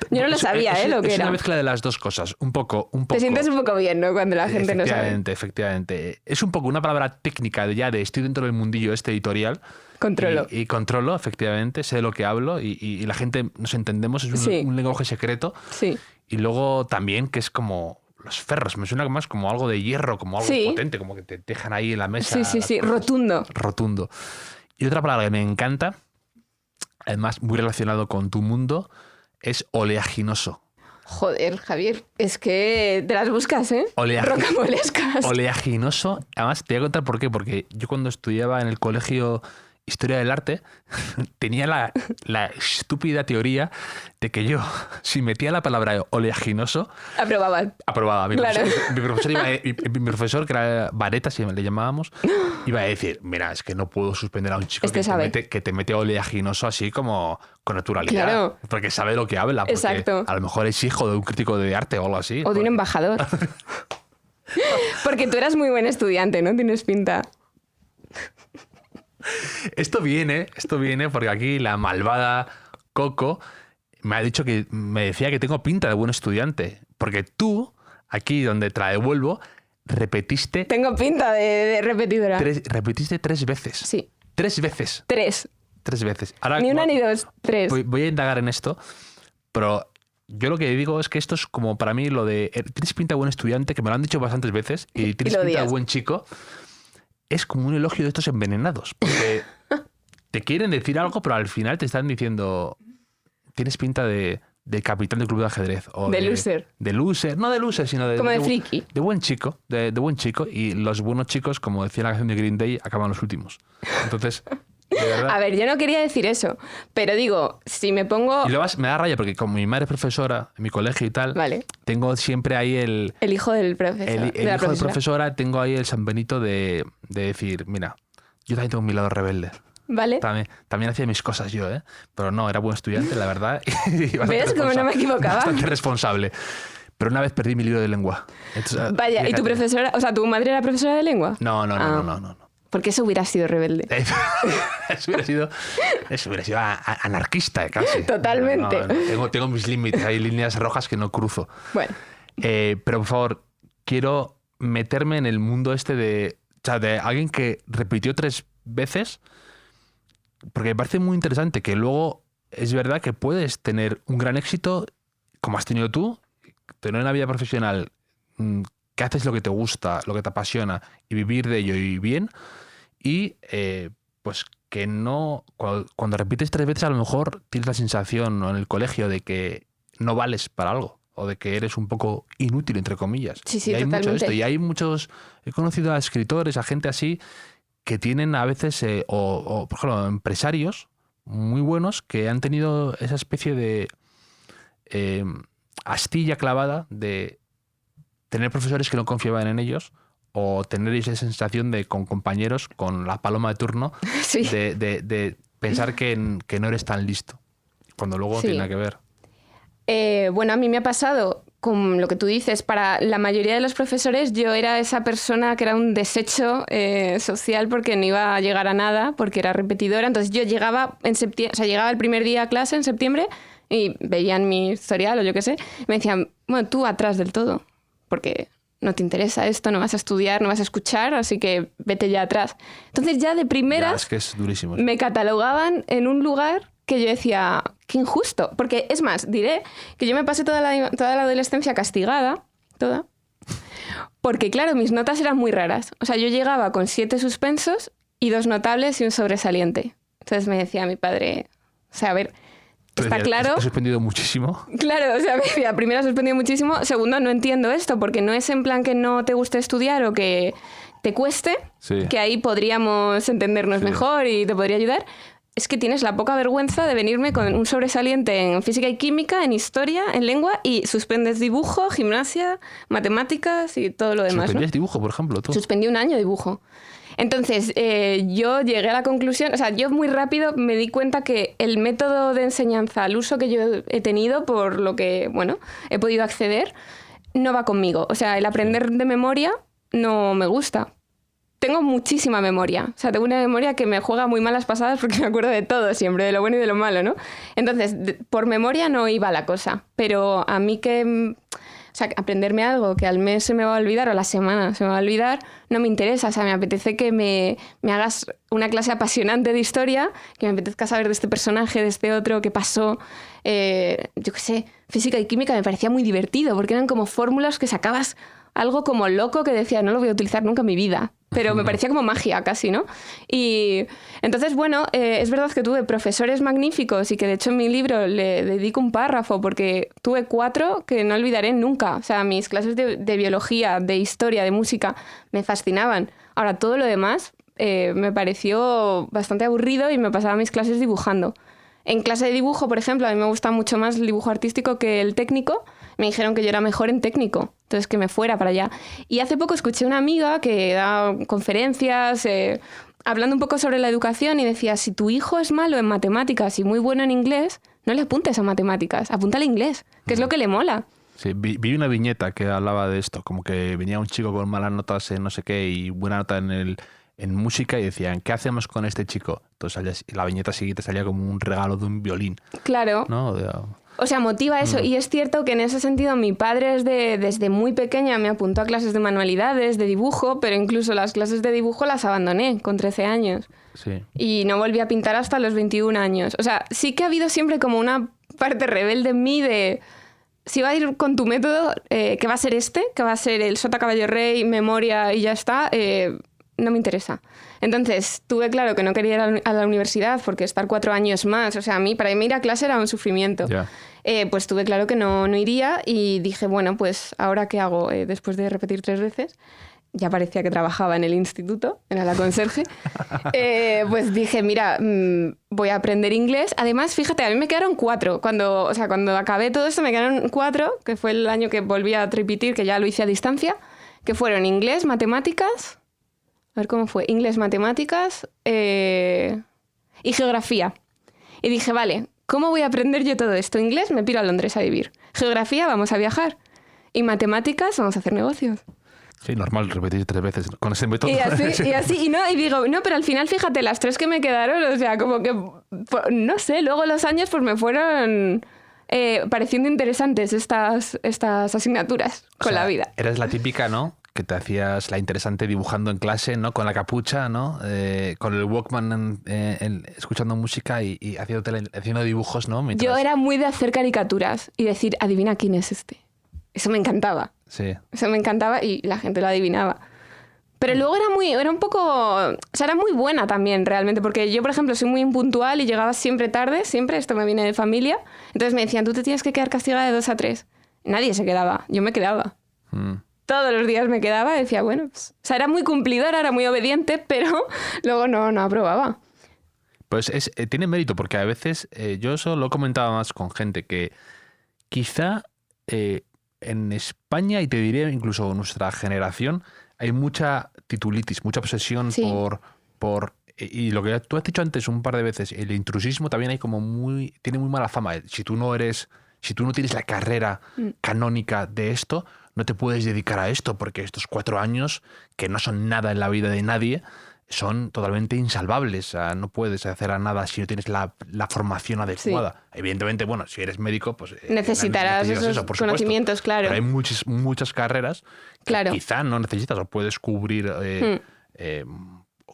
S3: Yo no lo sabía, lo que
S1: es
S3: era.
S1: una mezcla de las dos cosas. Un poco.
S3: Te sientes un poco bien, ¿no? Cuando la gente no sabe.
S1: Efectivamente. Es un poco una palabra técnica ya de estoy dentro del mundillo este editorial.
S3: Controlo.
S1: Y controlo, efectivamente. Sé de lo que hablo y la gente nos entendemos. Es un lenguaje secreto.
S3: Sí.
S1: Y luego también que es como los ferros. Me suena más como algo de hierro, como algo potente, como que te dejan ahí en la mesa.
S3: Sí. Rotundo.
S1: Rotundo. Y otra palabra que me encanta, además muy relacionado con tu mundo, es oleaginoso.
S3: Joder, Javier, es que te las buscas, ¿eh? Rocambolescas.
S1: Oleaginoso. Además, te voy a contar por qué. Porque yo cuando estudiaba en el colegio Historia del Arte, tenía la estúpida teoría de que yo, si metía la palabra oleaginoso... Aprobaba. Mi profesor, que era Vareta, si le llamábamos, iba a decir, mira, es que no puedo suspender a un chico que te mete oleaginoso así como con naturalidad. Claro. Porque sabe lo que habla. Porque exacto. A lo mejor es hijo de un crítico de arte o algo así.
S3: O de un embajador. Porque tú eras muy buen estudiante, ¿no? Tienes pinta...
S1: Esto viene porque aquí la malvada Coco me decía que tengo pinta de buen estudiante. Porque tú, aquí donde te la devuelvo, repetiste...
S3: Tengo pinta de repetidora.
S1: Repetiste 3 veces.
S3: Sí.
S1: 3 veces.
S3: 3
S1: veces. Ahora,
S3: ni una ni dos, 3.
S1: Voy a indagar en esto, pero yo lo que digo es que esto es como para mí lo de... Tienes pinta de buen estudiante, que me lo han dicho bastantes veces, y tienes pinta de buen chico... Es como un elogio de estos envenenados, porque te quieren decir algo, pero al final te están diciendo tienes pinta de capitán del club de ajedrez. O
S3: de loser.
S1: De loser, no de loser, sino de...
S3: Como de friki.
S1: De buen chico, de buen chico. Y los buenos chicos, como decía la canción de Green Day, acaban los últimos. Entonces...
S3: A ver, yo no quería decir eso, pero digo, si me pongo...
S1: Y luego me da raya porque como mi madre es profesora en mi colegio y tal,
S3: vale.
S1: Tengo siempre ahí el
S3: hijo del profesor.
S1: El hijo de profesora, tengo ahí el San Benito de decir, mira, yo también tengo mi lado rebelde.
S3: Vale.
S1: También hacía mis cosas yo, ¿eh? Pero no, era buen estudiante, la verdad.
S3: ¿Ves cómo no me equivocaba?
S1: Bastante responsable. Pero una vez perdí mi libro de lengua. Entonces,
S3: vaya, fíjate. ¿Y tu profesora, o sea, tu madre era profesora de lengua?
S1: No.
S3: Porque eso hubiera sido rebelde.
S1: Eso hubiera sido anarquista, casi.
S3: Totalmente.
S1: No, tengo mis límites, hay líneas rojas que no cruzo.
S3: Bueno.
S1: Pero por favor, quiero meterme en el mundo este de alguien que repitió 3 veces, porque me parece muy interesante que luego es verdad que puedes tener un gran éxito, como has tenido tú, tener una vida profesional que haces lo que te gusta, lo que te apasiona y vivir de ello y bien, y pues que no, cuando repites 3 veces a lo mejor tienes la sensación en el colegio de que no vales para algo o de que eres un poco inútil, entre comillas.
S3: Sí,
S1: y hay
S3: totalmente.
S1: mucho esto, y hay muchos, he conocido a escritores, a gente así, que tienen a veces, o por ejemplo, empresarios muy buenos que han tenido esa especie de astilla clavada de tener profesores que no confiaban en ellos o tener esa sensación de con compañeros, con la paloma de turno,
S3: sí.
S1: de pensar que no eres tan listo, cuando luego tiene nada que ver.
S3: Bueno, a mí me ha pasado, con lo que tú dices, para la mayoría de los profesores yo era esa persona que era un desecho social porque no iba a llegar a nada, porque era repetidora. Entonces yo llegaba en septiembre, o sea, llegaba el primer día a clase en septiembre y veían mi historial o yo qué sé, y me decían, bueno, tú atrás del todo, porque no te interesa esto, no vas a estudiar, no vas a escuchar, así que vete ya atrás. Entonces ya de primeras
S1: es que es durísimo.
S3: Me catalogaban en un lugar que yo decía, qué injusto. Porque es más, diré que yo me pasé toda la adolescencia castigada, toda, porque claro, mis notas eran muy raras. O sea, yo llegaba con 7 suspensos y 2 notables y un sobresaliente. Entonces me decía mi padre, o sea, a ver... Está claro.
S1: He suspendido muchísimo.
S3: Claro, o sea, me decía, primero he suspendido muchísimo. Segundo, no entiendo esto, porque no es en plan que no te guste estudiar o que te cueste, que ahí podríamos entendernos mejor y te podría ayudar. Es que tienes la poca vergüenza de venirme con un sobresaliente en física y química, en historia, en lengua, y suspendes dibujo, gimnasia, matemáticas y todo lo demás.
S1: ¿Suspendías dibujo, por ejemplo, tú?
S3: Suspendí 1 año dibujo. Entonces, yo llegué a la conclusión, o sea, yo muy rápido me di cuenta que el método de enseñanza al uso que yo he tenido, por lo que, bueno, he podido acceder, no va conmigo. O sea, el aprender de memoria no me gusta. tengo muchísima memoria. O sea, tengo una memoria que me juega muy malas pasadas porque me acuerdo de todo siempre, de lo bueno y de lo malo, ¿no? Entonces, por memoria no iba la cosa. Pero a mí que... O sea, aprenderme algo que al mes se me va a olvidar o a la semana se me va a olvidar, no me interesa. O sea, me apetece que me hagas una clase apasionante de historia, que me apetezca saber de este personaje, de este otro, qué pasó. Yo qué sé, física y química me parecía muy divertido porque eran como fórmulas que sacabas algo como loco que decía, no lo voy a utilizar nunca en mi vida. Pero me parecía como magia casi, ¿no? Y entonces, bueno, es verdad que tuve profesores magníficos y que de hecho en mi libro le dedico un párrafo porque tuve 4 que no olvidaré nunca. O sea, mis clases de biología, de historia, de música me fascinaban. Ahora, todo lo demás me pareció bastante aburrido y me pasaba mis clases dibujando. En clase de dibujo, por ejemplo, a mí me gusta mucho más el dibujo artístico que el técnico. Me dijeron que yo era mejor en técnico, entonces que me fuera para allá. Y hace poco escuché una amiga que da conferencias hablando un poco sobre la educación y decía, si tu hijo es malo en matemáticas y muy bueno en inglés, no le apuntes a matemáticas, apúntale a inglés, que es lo que le mola.
S1: Sí, vi una viñeta que hablaba de esto, como que venía un chico con malas notas en no sé qué y buena nota en música y decían, ¿qué hacemos con este chico? Entonces la viñeta siguiente salía como un regalo de un violín.
S3: Claro.
S1: ¿No?
S3: O sea, motiva eso. Y es cierto que en ese sentido mi padre desde muy pequeña me apuntó a clases de manualidades, de dibujo, pero incluso las clases de dibujo las abandoné con 13 años.
S1: Sí.
S3: Y no volví a pintar hasta los 21 años. O sea, sí que ha habido siempre como una parte rebelde en mí de... Si va a ir con tu método, que va a ser que va a ser el sota caballo rey, memoria y ya está, no me interesa. Entonces, tuve claro que no quería ir a la universidad porque estar 4 años más, o sea, para mí ir a clase era un sufrimiento.
S1: Yeah.
S3: Pues tuve claro que no iría y dije, bueno, pues ¿ahora qué hago? Después de repetir 3 veces, ya parecía que trabajaba en el instituto, era la conserje, pues dije, mira, voy a aprender inglés. Además, fíjate, a mí me quedaron 4. Cuando acabé todo esto me quedaron 4, que fue el año que volví a repetir, que ya lo hice a distancia, que fueron inglés, matemáticas... A ver cómo fue. Inglés, matemáticas y geografía. Y dije, vale, ¿cómo voy a aprender yo todo esto? Inglés, me piro a Londres a vivir. Geografía, vamos a viajar. Y matemáticas, vamos a hacer negocios.
S1: Sí, normal, repetir 3 veces con ese método.
S3: Y digo, no, pero al final, fíjate, las 3 que me quedaron, o sea, como que, no sé, luego los años pues me fueron pareciendo interesantes estas asignaturas con la vida.
S1: Eres la típica, ¿no? Que te hacías la interesante dibujando en clase, ¿no? Con la capucha, ¿no? Con el Walkman escuchando música y haciendo dibujos, ¿no?
S3: Yo era muy de hacer caricaturas y decir, adivina quién es este. Eso me encantaba.
S1: Sí.
S3: Eso me encantaba y la gente lo adivinaba. Pero luego era un poco... O sea, era muy buena también, realmente, porque yo, por ejemplo, soy muy impuntual y llegaba siempre tarde, siempre, esto me viene de familia. Entonces me decían, tú te tienes que quedar castigada de 2 a 3. Nadie se quedaba, yo me quedaba. Todos los días me quedaba y decía, bueno, pues... O sea, era muy cumplidora, era muy obediente, pero luego no aprobaba.
S1: Pues tiene mérito, porque a veces, yo eso lo he comentado más con gente, que quizá en España, y te diría incluso en nuestra generación, hay mucha titulitis, mucha obsesión
S3: sí.
S1: por y lo que tú has dicho antes un par de veces, el intrusismo también hay como tiene muy mala fama. Si tú no tienes la carrera canónica de esto, no te puedes dedicar a esto, porque estos 4 años, que no son nada en la vida de nadie, son totalmente insalvables. O sea, no puedes hacer nada si no tienes la formación adecuada. Sí. Evidentemente, bueno, si eres médico, pues
S3: necesitarás esos
S1: eso, por
S3: conocimientos,
S1: supuesto.
S3: claro.
S1: Pero hay muchas carreras que quizá no necesitas o puedes cubrir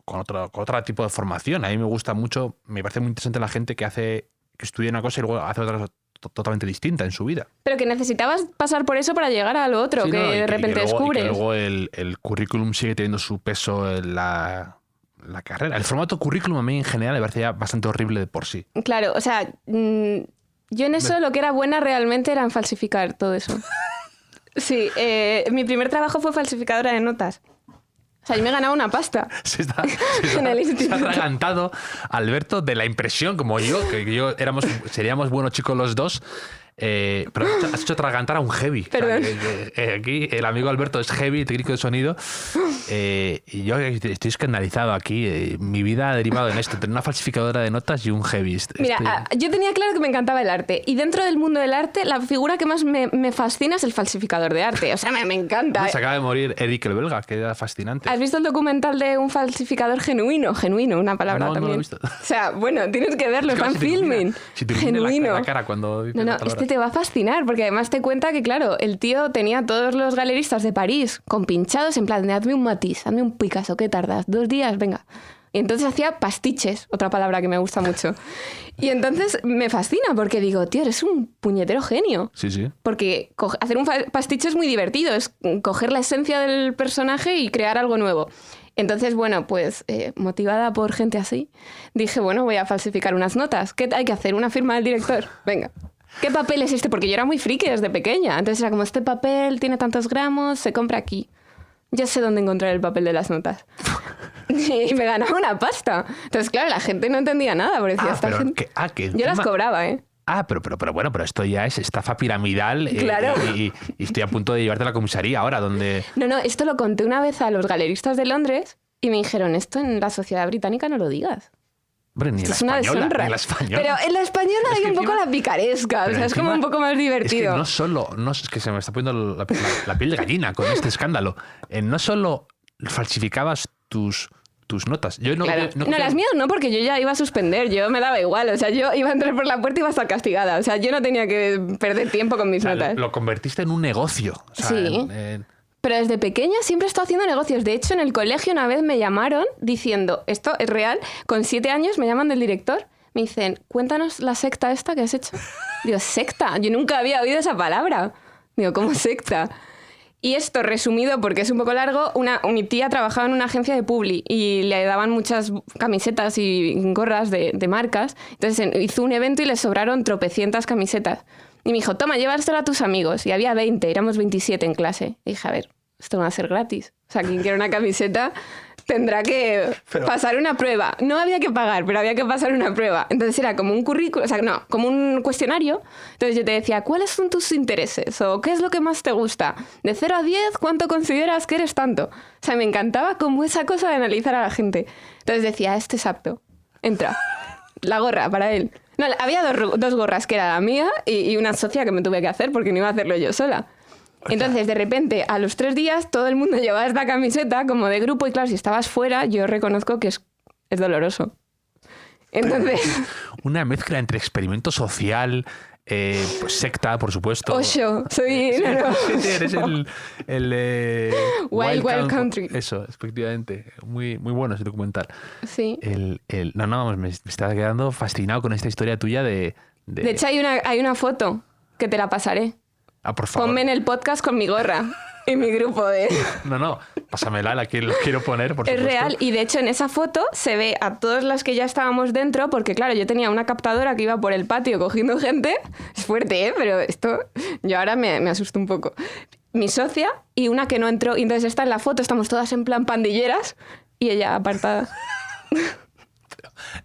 S1: con otro tipo de formación. A mí me gusta mucho, me parece muy interesante la gente que estudia una cosa y luego hace otra totalmente distinta en su vida.
S3: Pero que necesitabas pasar por eso para llegar a lo otro, sí, que de repente descubres.
S1: Y que luego el currículum sigue teniendo su peso en la carrera. El formato currículum a mí en general me parecía bastante horrible de por sí.
S3: Claro, o sea, yo en eso lo que era buena realmente era en falsificar todo eso. Sí, mi primer trabajo fue falsificadora de notas. O sea, yo me he ganado una pasta.
S1: Se ha atragantado Alberto de la impresión, como yo, que seríamos buenos chicos los dos. Pero has hecho atragantar a un heavy.
S3: Perdón.
S1: O sea, aquí el amigo Alberto es heavy, técnico de sonido. Y yo estoy escandalizado aquí. Mi vida ha derivado en esto: tener una falsificadora de notas y un heavy.
S3: Mira, yo tenía claro que me encantaba el arte. Y dentro del mundo del arte, la figura que más me fascina es el falsificador de arte. O sea, me encanta.
S1: Se acaba de morir Eric el belga, que era fascinante.
S3: ¿Has visto el documental de un falsificador genuino? Genuino, una palabra también.
S1: No lo he visto.
S3: O sea, bueno, tienes que verlo, está en filming.
S1: Si te
S3: genuino.
S1: la cara cuando dices
S3: No,
S1: la palabra.
S3: este te va a fascinar, porque además te cuenta que, claro, el tío tenía a todos los galeristas de París con pinchados en plan de hazme un Matisse, hazme un Picasso, ¿qué tardas? 2 días, venga. Y entonces hacía pastiches, otra palabra que me gusta mucho. Y entonces me fascina porque digo, tío, eres un puñetero genio.
S1: Sí, sí.
S3: Porque hacer un pastiche es muy divertido, es coger la esencia del personaje y crear algo nuevo. Entonces, bueno, pues motivada por gente así, dije, bueno, voy a falsificar unas notas. ¿Qué hay que hacer? Una firma del director. Venga. ¿Qué papel es este? Porque yo era muy friki desde pequeña. Entonces era como, este papel tiene tantos gramos, se compra aquí. Yo sé dónde encontrar el papel de las notas. Y me ganaba una pasta. Entonces, claro, la gente no entendía nada. Porque decía, esta gente...
S1: que
S3: Yo las cobraba, ¿eh?
S1: Pero bueno, pero esto ya es estafa piramidal.
S3: Claro.
S1: Y estoy a punto de llevarte a la comisaría ahora, donde...
S3: No, esto lo conté una vez a los galeristas de Londres y me dijeron, esto en la sociedad británica no lo digas.
S1: Hombre, ni en la española, ni en la española.
S3: Pero en la española hay un poco la picaresca, o sea, es como un poco más divertido.
S1: Es que es que se me está poniendo la piel de gallina con este escándalo. No solo falsificabas tus notas. Yo
S3: claro. No, las mías no, porque yo ya iba a suspender, yo me daba igual, o sea, yo iba a entrar por la puerta y iba a estar castigada, o sea, yo no tenía que perder tiempo con mis notas.
S1: Lo convertiste en un negocio. O sea,
S3: sí. Pero desde pequeña siempre he estado haciendo negocios. De hecho, en el colegio una vez me llamaron diciendo, esto es real, con 7 años me llaman del director. Me dicen, cuéntanos la secta esta que has hecho. Digo, ¿secta? Yo nunca había oído esa palabra. Digo, ¿cómo secta? Y esto, resumido, porque es un poco largo, mi tía trabajaba en una agencia de publi y le daban muchas camisetas y gorras de marcas. Entonces hizo un evento y le sobraron tropecientas camisetas. Y me dijo, toma, llévaselo a tus amigos. Y había 20, éramos 27 en clase. Y dije, a ver, esto no va a ser gratis. O sea, quien quiera una camiseta tendrá que pasar una prueba. No había que pagar, pero había que pasar una prueba. Entonces era como un currículo, o sea, no, como un cuestionario. Entonces yo te decía, ¿cuáles son tus intereses? ¿O qué es lo que más te gusta? De 0 a 10, ¿cuánto consideras que eres tanto? O sea, me encantaba como esa cosa de analizar a la gente. Entonces decía, este es apto. Entra. La gorra para él. No, había 2 gorras, que era la mía y una socia que me tuve que hacer porque no iba a hacerlo yo sola. Entonces, de repente, a los 3 días, todo el mundo llevaba esta camiseta como de grupo y claro, si estabas fuera, yo reconozco que es doloroso. Entonces...
S1: Una mezcla entre experimento social, pues secta, por supuesto.
S3: Osho, soy...
S1: Sí,
S3: no.
S1: sí, eres el
S3: Wild Country.
S1: Eso, efectivamente. Muy, muy bueno ese documental.
S3: Sí.
S1: Vamos, me estaba quedando fascinado con esta historia tuya de...
S3: De hecho, hay una foto que te la pasaré.
S1: Por favor.
S3: Ponme en el podcast con mi gorra y mi grupo de...
S1: No, pásamela, la quiero poner, por supuesto.
S3: Es real, y de hecho en esa foto se ve a todas las que ya estábamos dentro, porque claro, yo tenía una captadora que iba por el patio cogiendo gente. Es fuerte, ¿eh? Pero esto... Yo ahora me asusto un poco. Mi socia y una que no entró. Y entonces está en la foto, estamos todas en plan pandilleras y ella apartada.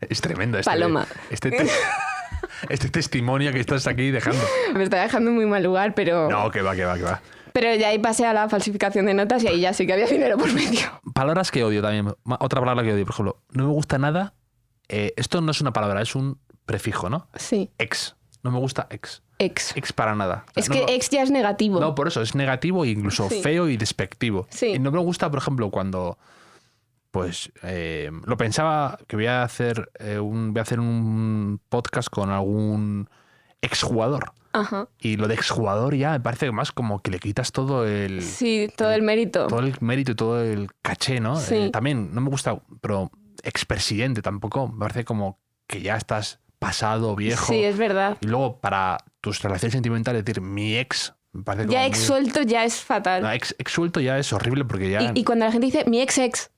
S1: Es tremendo.
S3: Paloma.
S1: Este testimonio que estás aquí dejando.
S3: Me está dejando en muy mal lugar, pero...
S1: No, que va.
S3: Pero ya ahí pasé a la falsificación de notas y ahí ya sí que había dinero por medio.
S1: Palabras que odio también. Otra palabra que odio, por ejemplo. No me gusta nada. Esto no es una palabra, es un prefijo, ¿no?
S3: Sí.
S1: Ex. No me gusta ex.
S3: Ex
S1: para nada.
S3: Es que ex ya es negativo.
S1: No, por eso. Es negativo e incluso feo y despectivo.
S3: Sí.
S1: Y no me gusta, por ejemplo, cuando... Pues lo pensaba que voy a hacer un podcast con algún exjugador.
S3: Ajá.
S1: Y lo de exjugador ya me parece más como que le quitas todo el...
S3: Sí, todo el mérito.
S1: Todo el mérito y todo el caché, ¿no?
S3: Sí.
S1: También no me gusta, pero expresidente tampoco. Me parece como que ya estás pasado, viejo.
S3: Sí, es verdad.
S1: Y luego para tus relaciones sentimentales decir mi ex... Me parece como
S3: ya ex suelto ya es fatal.
S1: No, ex suelto ya es horrible porque ya...
S3: Y cuando la gente dice mi ex...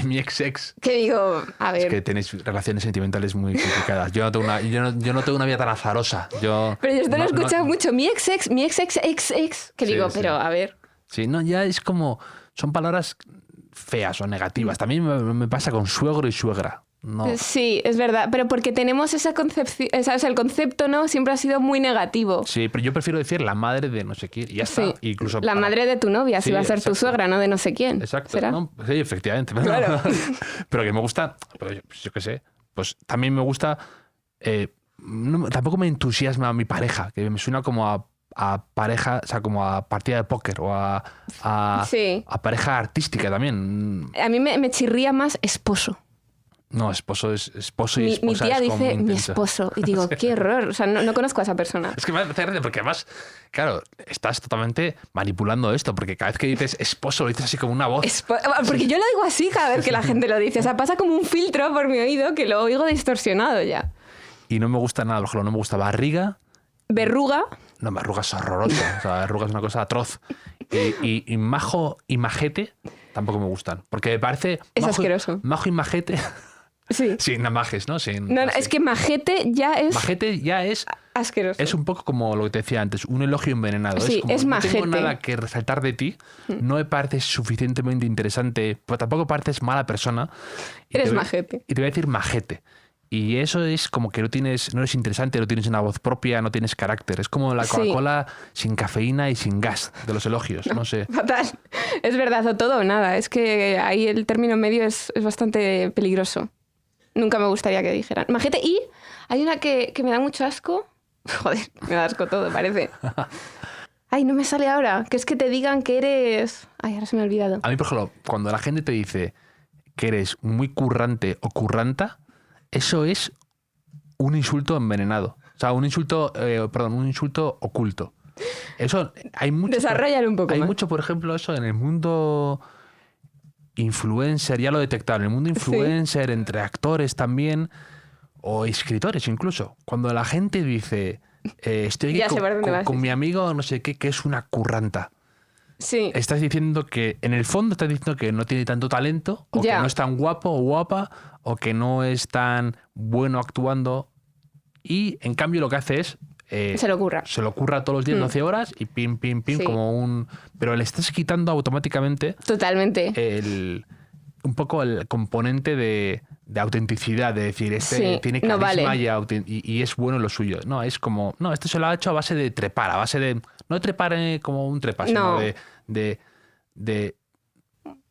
S1: Mi ex.
S3: Que digo, a ver...
S1: Es que tenéis relaciones sentimentales muy complicadas. Yo no tengo una vida tan azarosa.
S3: Pero yo esto lo he escuchado mucho. Mi ex. Que
S1: sí,
S3: digo,
S1: sí.
S3: pero a ver...
S1: Sí, no, ya es como... Son palabras feas o negativas. También me pasa con suegro y suegra. No.
S3: Sí, es verdad, pero porque tenemos esa concepción, ¿sabes? El concepto, ¿no? Siempre ha sido muy negativo.
S1: Sí, pero yo prefiero decir la madre de no sé quién y ya está.
S3: Sí.
S1: Incluso
S3: La madre de tu novia, si
S1: Sí,
S3: va a ser tu
S1: exacto.
S3: suegra, no de no sé quién.
S1: Exacto.
S3: ¿Será?
S1: No, sí, efectivamente.
S3: Claro.
S1: Pero que me gusta, pues yo qué sé, pues también me gusta, tampoco me entusiasma mi pareja, que me suena como a pareja, o sea, como a partida de póker o
S3: Sí.
S1: a pareja artística también.
S3: A mí me chirría más esposo.
S1: No, esposo y
S3: Mi
S1: esposa
S3: tía
S1: es como
S3: dice
S1: muy
S3: mi
S1: intenso.
S3: esposo y digo, qué horror. O sea, no conozco a esa persona.
S1: Es que me hace gracia porque además, claro, estás totalmente manipulando esto, porque cada vez que dices esposo lo dices así como una voz.
S3: Porque yo lo digo así cada vez que la gente lo dice. O sea, pasa como un filtro por mi oído que lo oigo distorsionado ya.
S1: Y no me gusta nada, por ejemplo, no me gusta barriga.
S3: Verruga.
S1: No, barruga es horroroso. O sea, barruga es una cosa atroz. Y majo y majete tampoco me gustan. Porque me parece...
S3: Es asqueroso.
S1: Majo y majete...
S3: Sí.
S1: Sin majes, ¿no? Sin,
S3: No,
S1: así.
S3: es que majete ya es
S1: Majete ya es...
S3: asqueroso.
S1: Es un poco como lo que te decía antes, un elogio envenenado.
S3: Sí,
S1: como,
S3: es
S1: no
S3: majete.
S1: tengo nada que resaltar de ti, no me pareces suficientemente interesante, pero tampoco pareces mala persona.
S3: Eres majete.
S1: Y te voy a decir majete. Y eso es como que no eres interesante, no tienes una voz propia, no tienes carácter. Es como la
S3: Sí.
S1: Coca-Cola sin cafeína y sin gas de los elogios, no sé.
S3: Fatal. Es verdad, o todo o nada. Es que ahí el término medio es bastante peligroso. Nunca me gustaría que dijeran. Majete, y hay una que me da mucho asco. Joder, me da asco todo, parece. Ay, no me sale ahora. Que es que te digan que eres... Ay, ahora se me ha olvidado.
S1: A mí, por ejemplo, cuando la gente te dice que eres muy currante o curranta, eso es un insulto envenenado. O sea, un insulto oculto. Eso hay mucho.
S3: Desarróllalo un poco
S1: Hay
S3: más.
S1: mucho, por ejemplo, eso en el mundo influencer, ya lo detectaron, en el mundo influencer, entre actores también, o escritores incluso. Cuando la gente dice, estoy aquí
S3: Ya sé por dónde vas.
S1: con mi amigo no sé qué, que es una curranta.
S3: Sí.
S1: Estás diciendo que, en el fondo estás diciendo que no tiene tanto talento, o
S3: Ya.
S1: que no es tan guapo o guapa, o que no es tan bueno actuando. Y en cambio lo que hace es...
S3: Se lo ocurra.
S1: Se lo ocurra todos los días 12 horas y pim,
S3: Sí.
S1: como un... Pero le estás quitando automáticamente
S3: Totalmente.
S1: un poco el componente de autenticidad, de decir,
S3: Sí,
S1: tiene
S3: no
S1: carisma
S3: vale.
S1: y es bueno en lo suyo. No, es como, no, esto se lo ha hecho a base de trepar, a base de, no de trepar como un trepa, sino
S3: No.
S1: de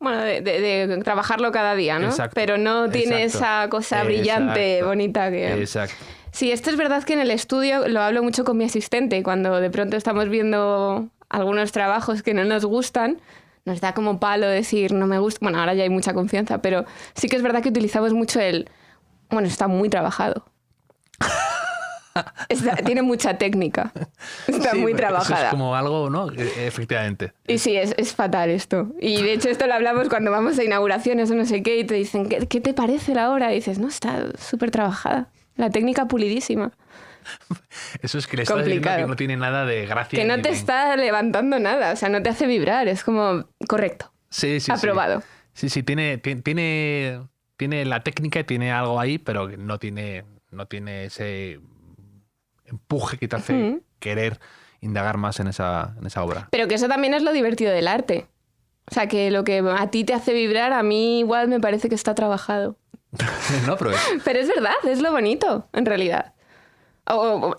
S3: Bueno, de trabajarlo cada día, ¿no?
S1: Exacto,
S3: Pero no tiene
S1: exacto,
S3: esa cosa brillante,
S1: exacto,
S3: bonita que...
S1: Exacto.
S3: Sí, esto es verdad que en el estudio lo hablo mucho con mi asistente. Cuando de pronto estamos viendo algunos trabajos que no nos gustan, nos da como palo decir, no me gusta. Bueno, ahora ya hay mucha confianza, pero sí que es verdad que utilizamos mucho bueno, está muy trabajado. Tiene mucha técnica. Está
S1: Sí,
S3: muy
S1: porque eso
S3: trabajada.
S1: es como algo, ¿no? Efectivamente.
S3: Y sí, es fatal esto. Y de hecho esto lo hablamos cuando vamos a inauguraciones o no sé qué y te dicen, ¿qué te parece la obra? Y dices, no, está súper trabajada. La técnica pulidísima.
S1: Eso es que le estás diciendo
S3: Complicado.
S1: que no tiene nada de gracia.
S3: Que no
S1: ni
S3: te
S1: de-
S3: está levantando nada, o sea, no te hace vibrar. Es como, correcto.
S1: Sí, sí,
S3: Aprobado.
S1: Sí, tiene la técnica y tiene algo ahí, pero que no tiene ese empuje que te hace querer indagar más en esa obra.
S3: Pero que eso también es lo divertido del arte. O sea, que lo que a ti te hace vibrar, a mí igual me parece que está trabajado.
S1: No, pero
S3: Pero es verdad, es lo bonito, en realidad.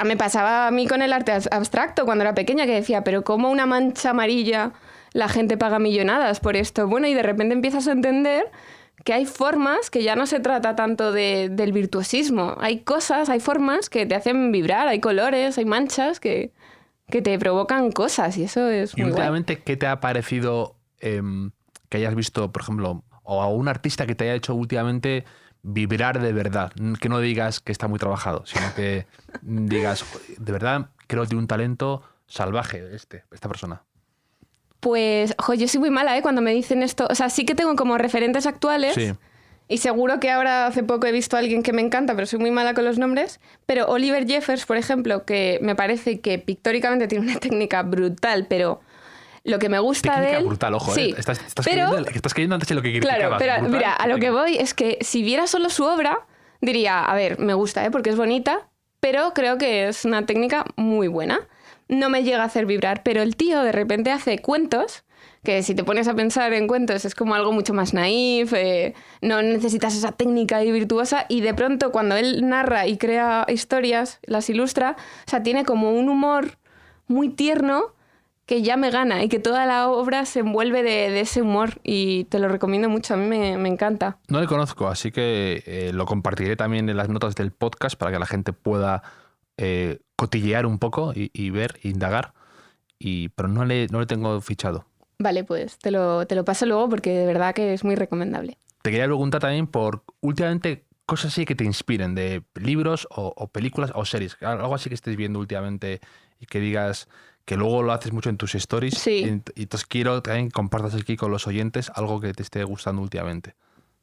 S3: Me pasaba a mí con el arte abstracto cuando era pequeña, que decía, pero ¿cómo una mancha amarilla la gente paga millonadas por esto? Bueno, y de repente empiezas a entender que hay formas que ya no se trata tanto del virtuosismo. Hay cosas, hay formas que te hacen vibrar, hay colores, hay manchas que te provocan cosas y eso es
S1: Y
S3: muy guay.
S1: últimamente, ¿qué te ha parecido que hayas visto, por ejemplo, o a un artista que te haya hecho últimamente vibrar de verdad? Que no digas que está muy trabajado, sino que digas, de verdad, creo que tiene un talento salvaje esta persona.
S3: Pues, yo soy muy mala, cuando me dicen esto. O sea, sí que tengo como referentes actuales.
S1: Sí.
S3: Y seguro que ahora hace poco he visto a alguien que me encanta, pero soy muy mala con los nombres. Pero Oliver Jeffers, por ejemplo, que me parece que pictóricamente tiene una técnica brutal, pero lo que me gusta
S1: Técnica
S3: de él...
S1: brutal, ojo,
S3: sí,
S1: Estás
S3: pero,
S1: cayendo antes de lo que criticabas.
S3: claro, pero
S1: Brutal,
S3: mira, a lo que
S1: técnica.
S3: voy es que si viera solo su obra, diría, a ver, me gusta, porque es bonita, pero creo que es una técnica muy buena. no me llega a hacer vibrar, pero el tío de repente hace cuentos, que si te pones a pensar en cuentos es como algo mucho más naif, no necesitas esa técnica ahí virtuosa, y de pronto cuando él narra y crea historias, las ilustra, o sea, tiene como un humor muy tierno que ya me gana y que toda la obra se envuelve de ese humor, y te lo recomiendo mucho, a mí me encanta.
S1: No le conozco, así que lo compartiré también en las notas del podcast para que la gente pueda cotillear un poco y ver, indagar, pero no le tengo fichado.
S3: Vale, pues te lo paso luego porque de verdad que es muy recomendable.
S1: Te quería preguntar también por últimamente cosas así que te inspiren, de libros o películas o series, algo así que estés viendo últimamente y que digas que luego lo haces mucho en tus stories.
S3: Sí.
S1: Y entonces quiero también que compartas aquí con los oyentes algo que te esté gustando últimamente.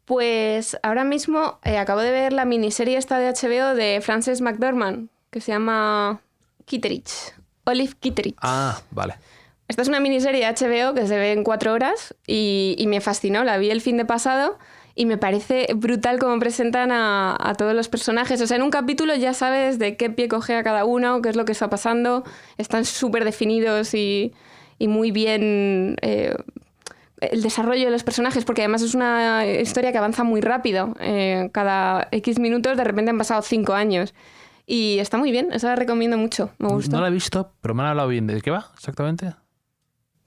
S3: Pues ahora mismo acabo de ver la miniserie esta de HBO de Frances McDormand, que se llama Kitteridge, Olive Kitteridge.
S1: Ah, vale.
S3: Esta es una miniserie de HBO que se ve en 4 horas y me fascinó. La vi el fin de pasado y me parece brutal cómo presentan a todos los personajes. O sea, en un capítulo ya sabes de qué pie coge a cada uno, qué es lo que está pasando. Están súper definidos y muy bien el desarrollo de los personajes, porque además es una historia que avanza muy rápido. Cada X minutos de repente han pasado 5 años. Y está muy bien, esa la recomiendo mucho, me gusta.
S1: No la he visto, pero me han hablado bien. ¿De qué va exactamente?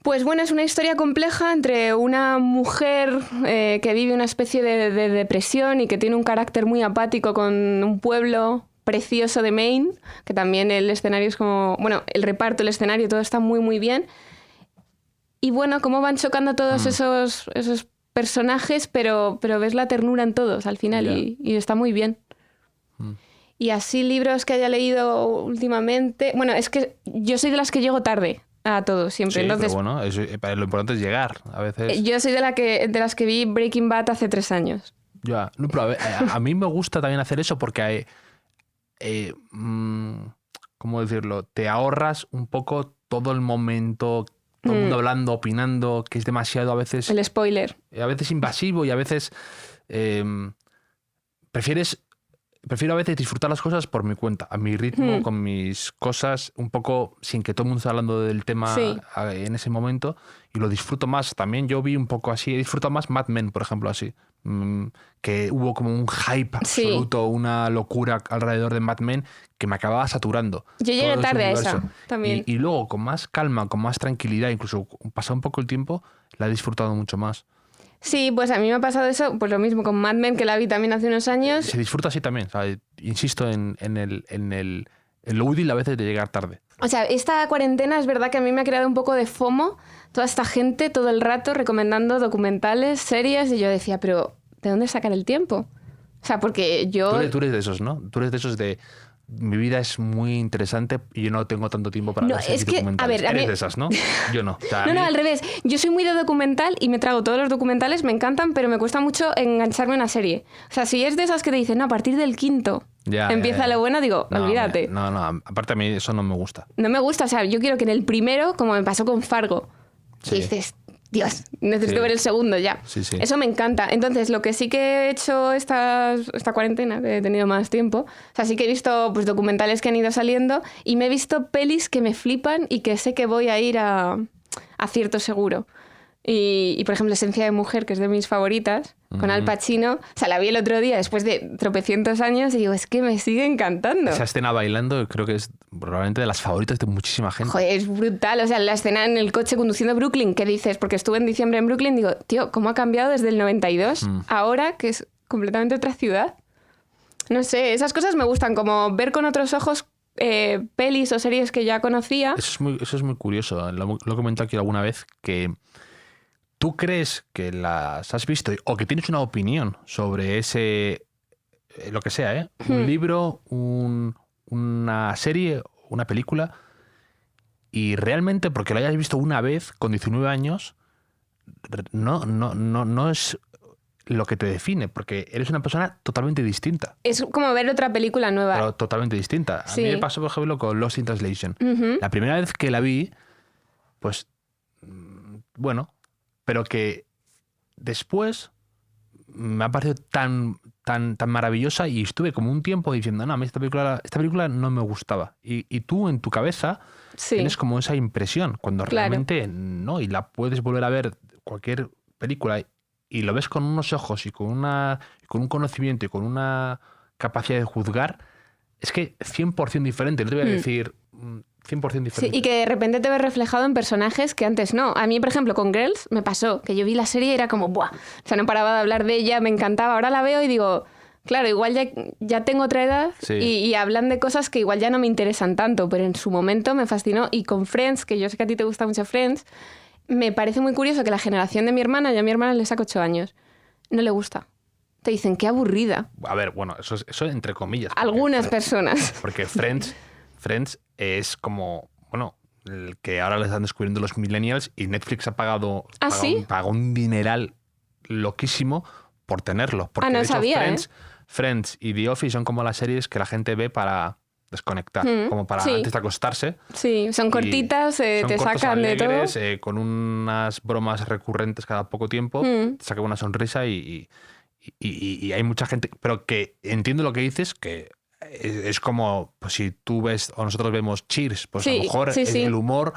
S3: Pues bueno, es una historia compleja entre una mujer que vive una especie de depresión y que tiene un carácter muy apático con un pueblo precioso de Maine, que también el escenario es como... Bueno, el reparto, el escenario, todo está muy, muy bien. Y bueno, cómo van chocando todos esos personajes, pero ves la ternura en todos al final y está muy bien. Y así libros que haya leído últimamente... Bueno, es que yo soy de las que llego tarde a todo, siempre.
S1: Sí,
S3: entonces,
S1: pero bueno, lo importante es llegar. A veces...
S3: Yo soy de las que vi Breaking Bad hace 3 años.
S1: Ya, no, pero a mí me gusta también hacer eso porque ¿cómo decirlo? Te ahorras un poco todo el momento, todo el mundo hablando, opinando, que es demasiado a veces...
S3: El spoiler.
S1: A veces invasivo y a veces prefiero a veces disfrutar las cosas por mi cuenta, a mi ritmo, con mis cosas, un poco sin que todo el mundo esté hablando del tema en ese momento, y lo disfruto más. También yo vi un poco así, he disfrutado más Mad Men, por ejemplo, así, que hubo como un hype absoluto, una locura alrededor de Mad Men que me acababa saturando.
S3: Yo llegué tarde a esa también.
S1: Y luego, con más calma, con más tranquilidad, incluso pasado un poco el tiempo, la he disfrutado mucho más.
S3: Sí, pues a mí me ha pasado eso, pues lo mismo con Mad Men, que la vi también hace unos años.
S1: Se disfruta así también, o sea, insisto en lo útil a veces de llegar tarde.
S3: O sea, esta cuarentena es verdad que a mí me ha creado un poco de FOMO, toda esta gente todo el rato recomendando documentales, series, y yo decía, pero ¿de dónde sacar el tiempo? O sea, porque yo...
S1: Tú eres de esos, ¿no? Tú eres de esos de... Mi vida es muy interesante y yo no tengo tanto tiempo para ver series documentales. Eres de esas, ¿no? Yo no. O sea,
S3: no, al revés. Yo soy muy de documental y me trago todos los documentales, me encantan, pero me cuesta mucho engancharme en una serie. O sea, si es de esas que te dicen, no, a partir del 5º empieza lo bueno, digo, olvídate.
S1: No, aparte a mí eso no me gusta.
S3: No me gusta, o sea, yo quiero que en el primero, como me pasó con Fargo, que dices... Dios, necesito ver el segundo ya.
S1: Sí.
S3: Eso me encanta. Entonces, lo que sí que he hecho esta cuarentena, que he tenido más tiempo, o sea, sí que he visto pues, documentales que han ido saliendo y me he visto pelis que me flipan y que sé que voy a ir a cierto seguro. Y, por ejemplo, Esencia de Mujer, que es de mis favoritas, con Al Pacino. O sea, la vi el otro día después de tropecientos años y digo, es que me sigue encantando.
S1: Esa escena bailando creo que es probablemente de las favoritas de muchísima gente.
S3: Joder, es brutal. O sea, la escena en el coche conduciendo a Brooklyn, ¿qué dices? Porque estuve en diciembre en Brooklyn, digo, tío, ¿cómo ha cambiado desde el 92 ahora que es completamente otra ciudad? No sé, esas cosas me gustan, como ver con otros ojos pelis o series que ya conocía.
S1: Eso es muy curioso. Lo he comentado aquí alguna vez, que tú crees que las has visto o que tienes una opinión sobre ese, lo que sea, un libro, una serie, una película, y realmente porque lo hayas visto una vez con 19 años, no es lo que te define, porque eres una persona totalmente distinta.
S3: Es como ver otra película nueva.
S1: Pero totalmente distinta. A mí me pasó, por ejemplo, con Lost in Translation. La primera vez que la vi, pues, bueno, pero que después me ha parecido tan tan maravillosa y estuve como un tiempo diciendo, no, a mí esta película no me gustaba. Y tú en tu cabeza tienes como esa impresión, cuando realmente no, y la puedes volver a ver cualquier película y lo ves con unos ojos y con un conocimiento y con una capacidad de juzgar, es que 100% diferente. No te voy a decir 100% diferente.
S3: Sí, y que de repente te ves reflejado en personajes que antes no. A mí, por ejemplo, con Girls me pasó que yo vi la serie y era como, ¡buah! O sea, no paraba de hablar de ella, me encantaba. Ahora la veo y digo, claro, igual ya tengo otra edad y hablan de cosas que igual ya no me interesan tanto, pero en su momento me fascinó. Y con Friends, que yo sé que a ti te gusta mucho Friends, me parece muy curioso que la generación de mi hermana, yo a mi hermana le saco 8 años, no le gusta. Te dicen, qué aburrida.
S1: A ver, bueno, eso entre comillas.
S3: Algunas personas.
S1: Porque Friends es como, bueno, el que ahora le están descubriendo los millennials y Netflix ha pagado un dineral loquísimo por tenerlo. Porque
S3: no
S1: de hecho,
S3: sabía,
S1: Friends y The Office son como las series que la gente ve para desconectar, como para antes de acostarse.
S3: Sí, son cortitas, te sacan
S1: alegres,
S3: de todo.
S1: Con unas bromas recurrentes cada poco tiempo, te sacan una sonrisa y hay mucha gente, pero que entiendo lo que dices, que es como, pues si tú ves o nosotros vemos Cheers, pues a lo mejor el humor,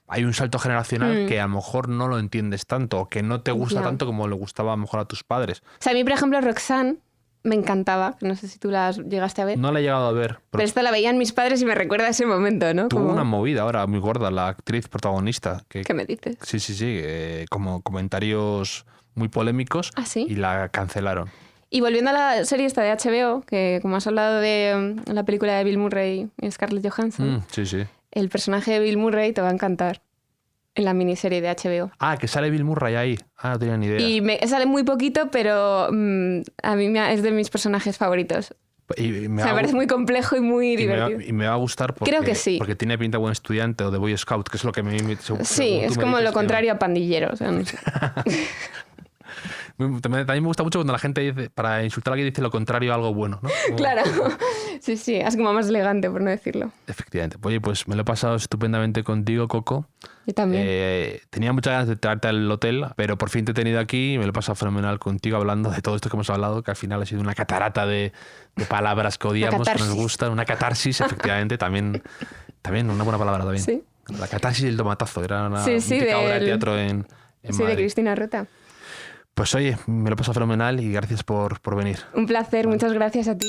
S1: hay un salto generacional que a lo mejor no lo entiendes tanto, o que no te gusta tanto como le gustaba a lo mejor a tus padres.
S3: O sea, a mí, por ejemplo, Roxanne me encantaba, no sé si tú la llegaste a ver.
S1: No la he llegado a ver.
S3: Pero esta la veían mis padres y me recuerda a ese momento, ¿no?
S1: Tuvo una movida ahora muy gorda, la actriz protagonista.
S3: ¿Qué me dices?
S1: Sí, como comentarios muy polémicos.
S3: ¿Ah, sí?
S1: Y la cancelaron.
S3: Y volviendo a la serie esta de HBO, que como has hablado de la película de Bill Murray y Scarlett Johansson, el personaje de Bill Murray te va a encantar en la miniserie de HBO.
S1: Ah, que sale Bill Murray ahí. Ah, no tenía ni idea.
S3: Y sale muy poquito, pero a mí es de mis personajes favoritos. Me parece muy complejo y muy divertido.
S1: Y me va a gustar porque,
S3: creo que sí.
S1: Porque tiene pinta de buen estudiante o de Boy Scout, que es lo que me...
S3: Sí, es como lo contrario a pandillero. O sea, no sé.
S1: También me gusta mucho cuando la gente dice, para insultar a alguien, dice lo contrario a algo bueno, ¿no?
S3: Claro, sí, es como más elegante, por no decirlo.
S1: Efectivamente. Oye, pues me lo he pasado estupendamente contigo, Coco.
S3: Yo también.
S1: Tenía muchas ganas de traerte al hotel, pero por fin te he tenido aquí y me lo he pasado fenomenal contigo hablando de todo esto que hemos hablado, que al final ha sido una catarata de palabras que odiamos, que nos gustan, una catarsis, efectivamente, también una buena palabra también.
S3: Sí.
S1: La catarsis y el tomatazo, era una mítica obra de teatro en Madrid.
S3: De Cristina Rota.
S1: Pues oye, me lo he pasado fenomenal y gracias por venir.
S3: Un placer, muchas gracias a ti.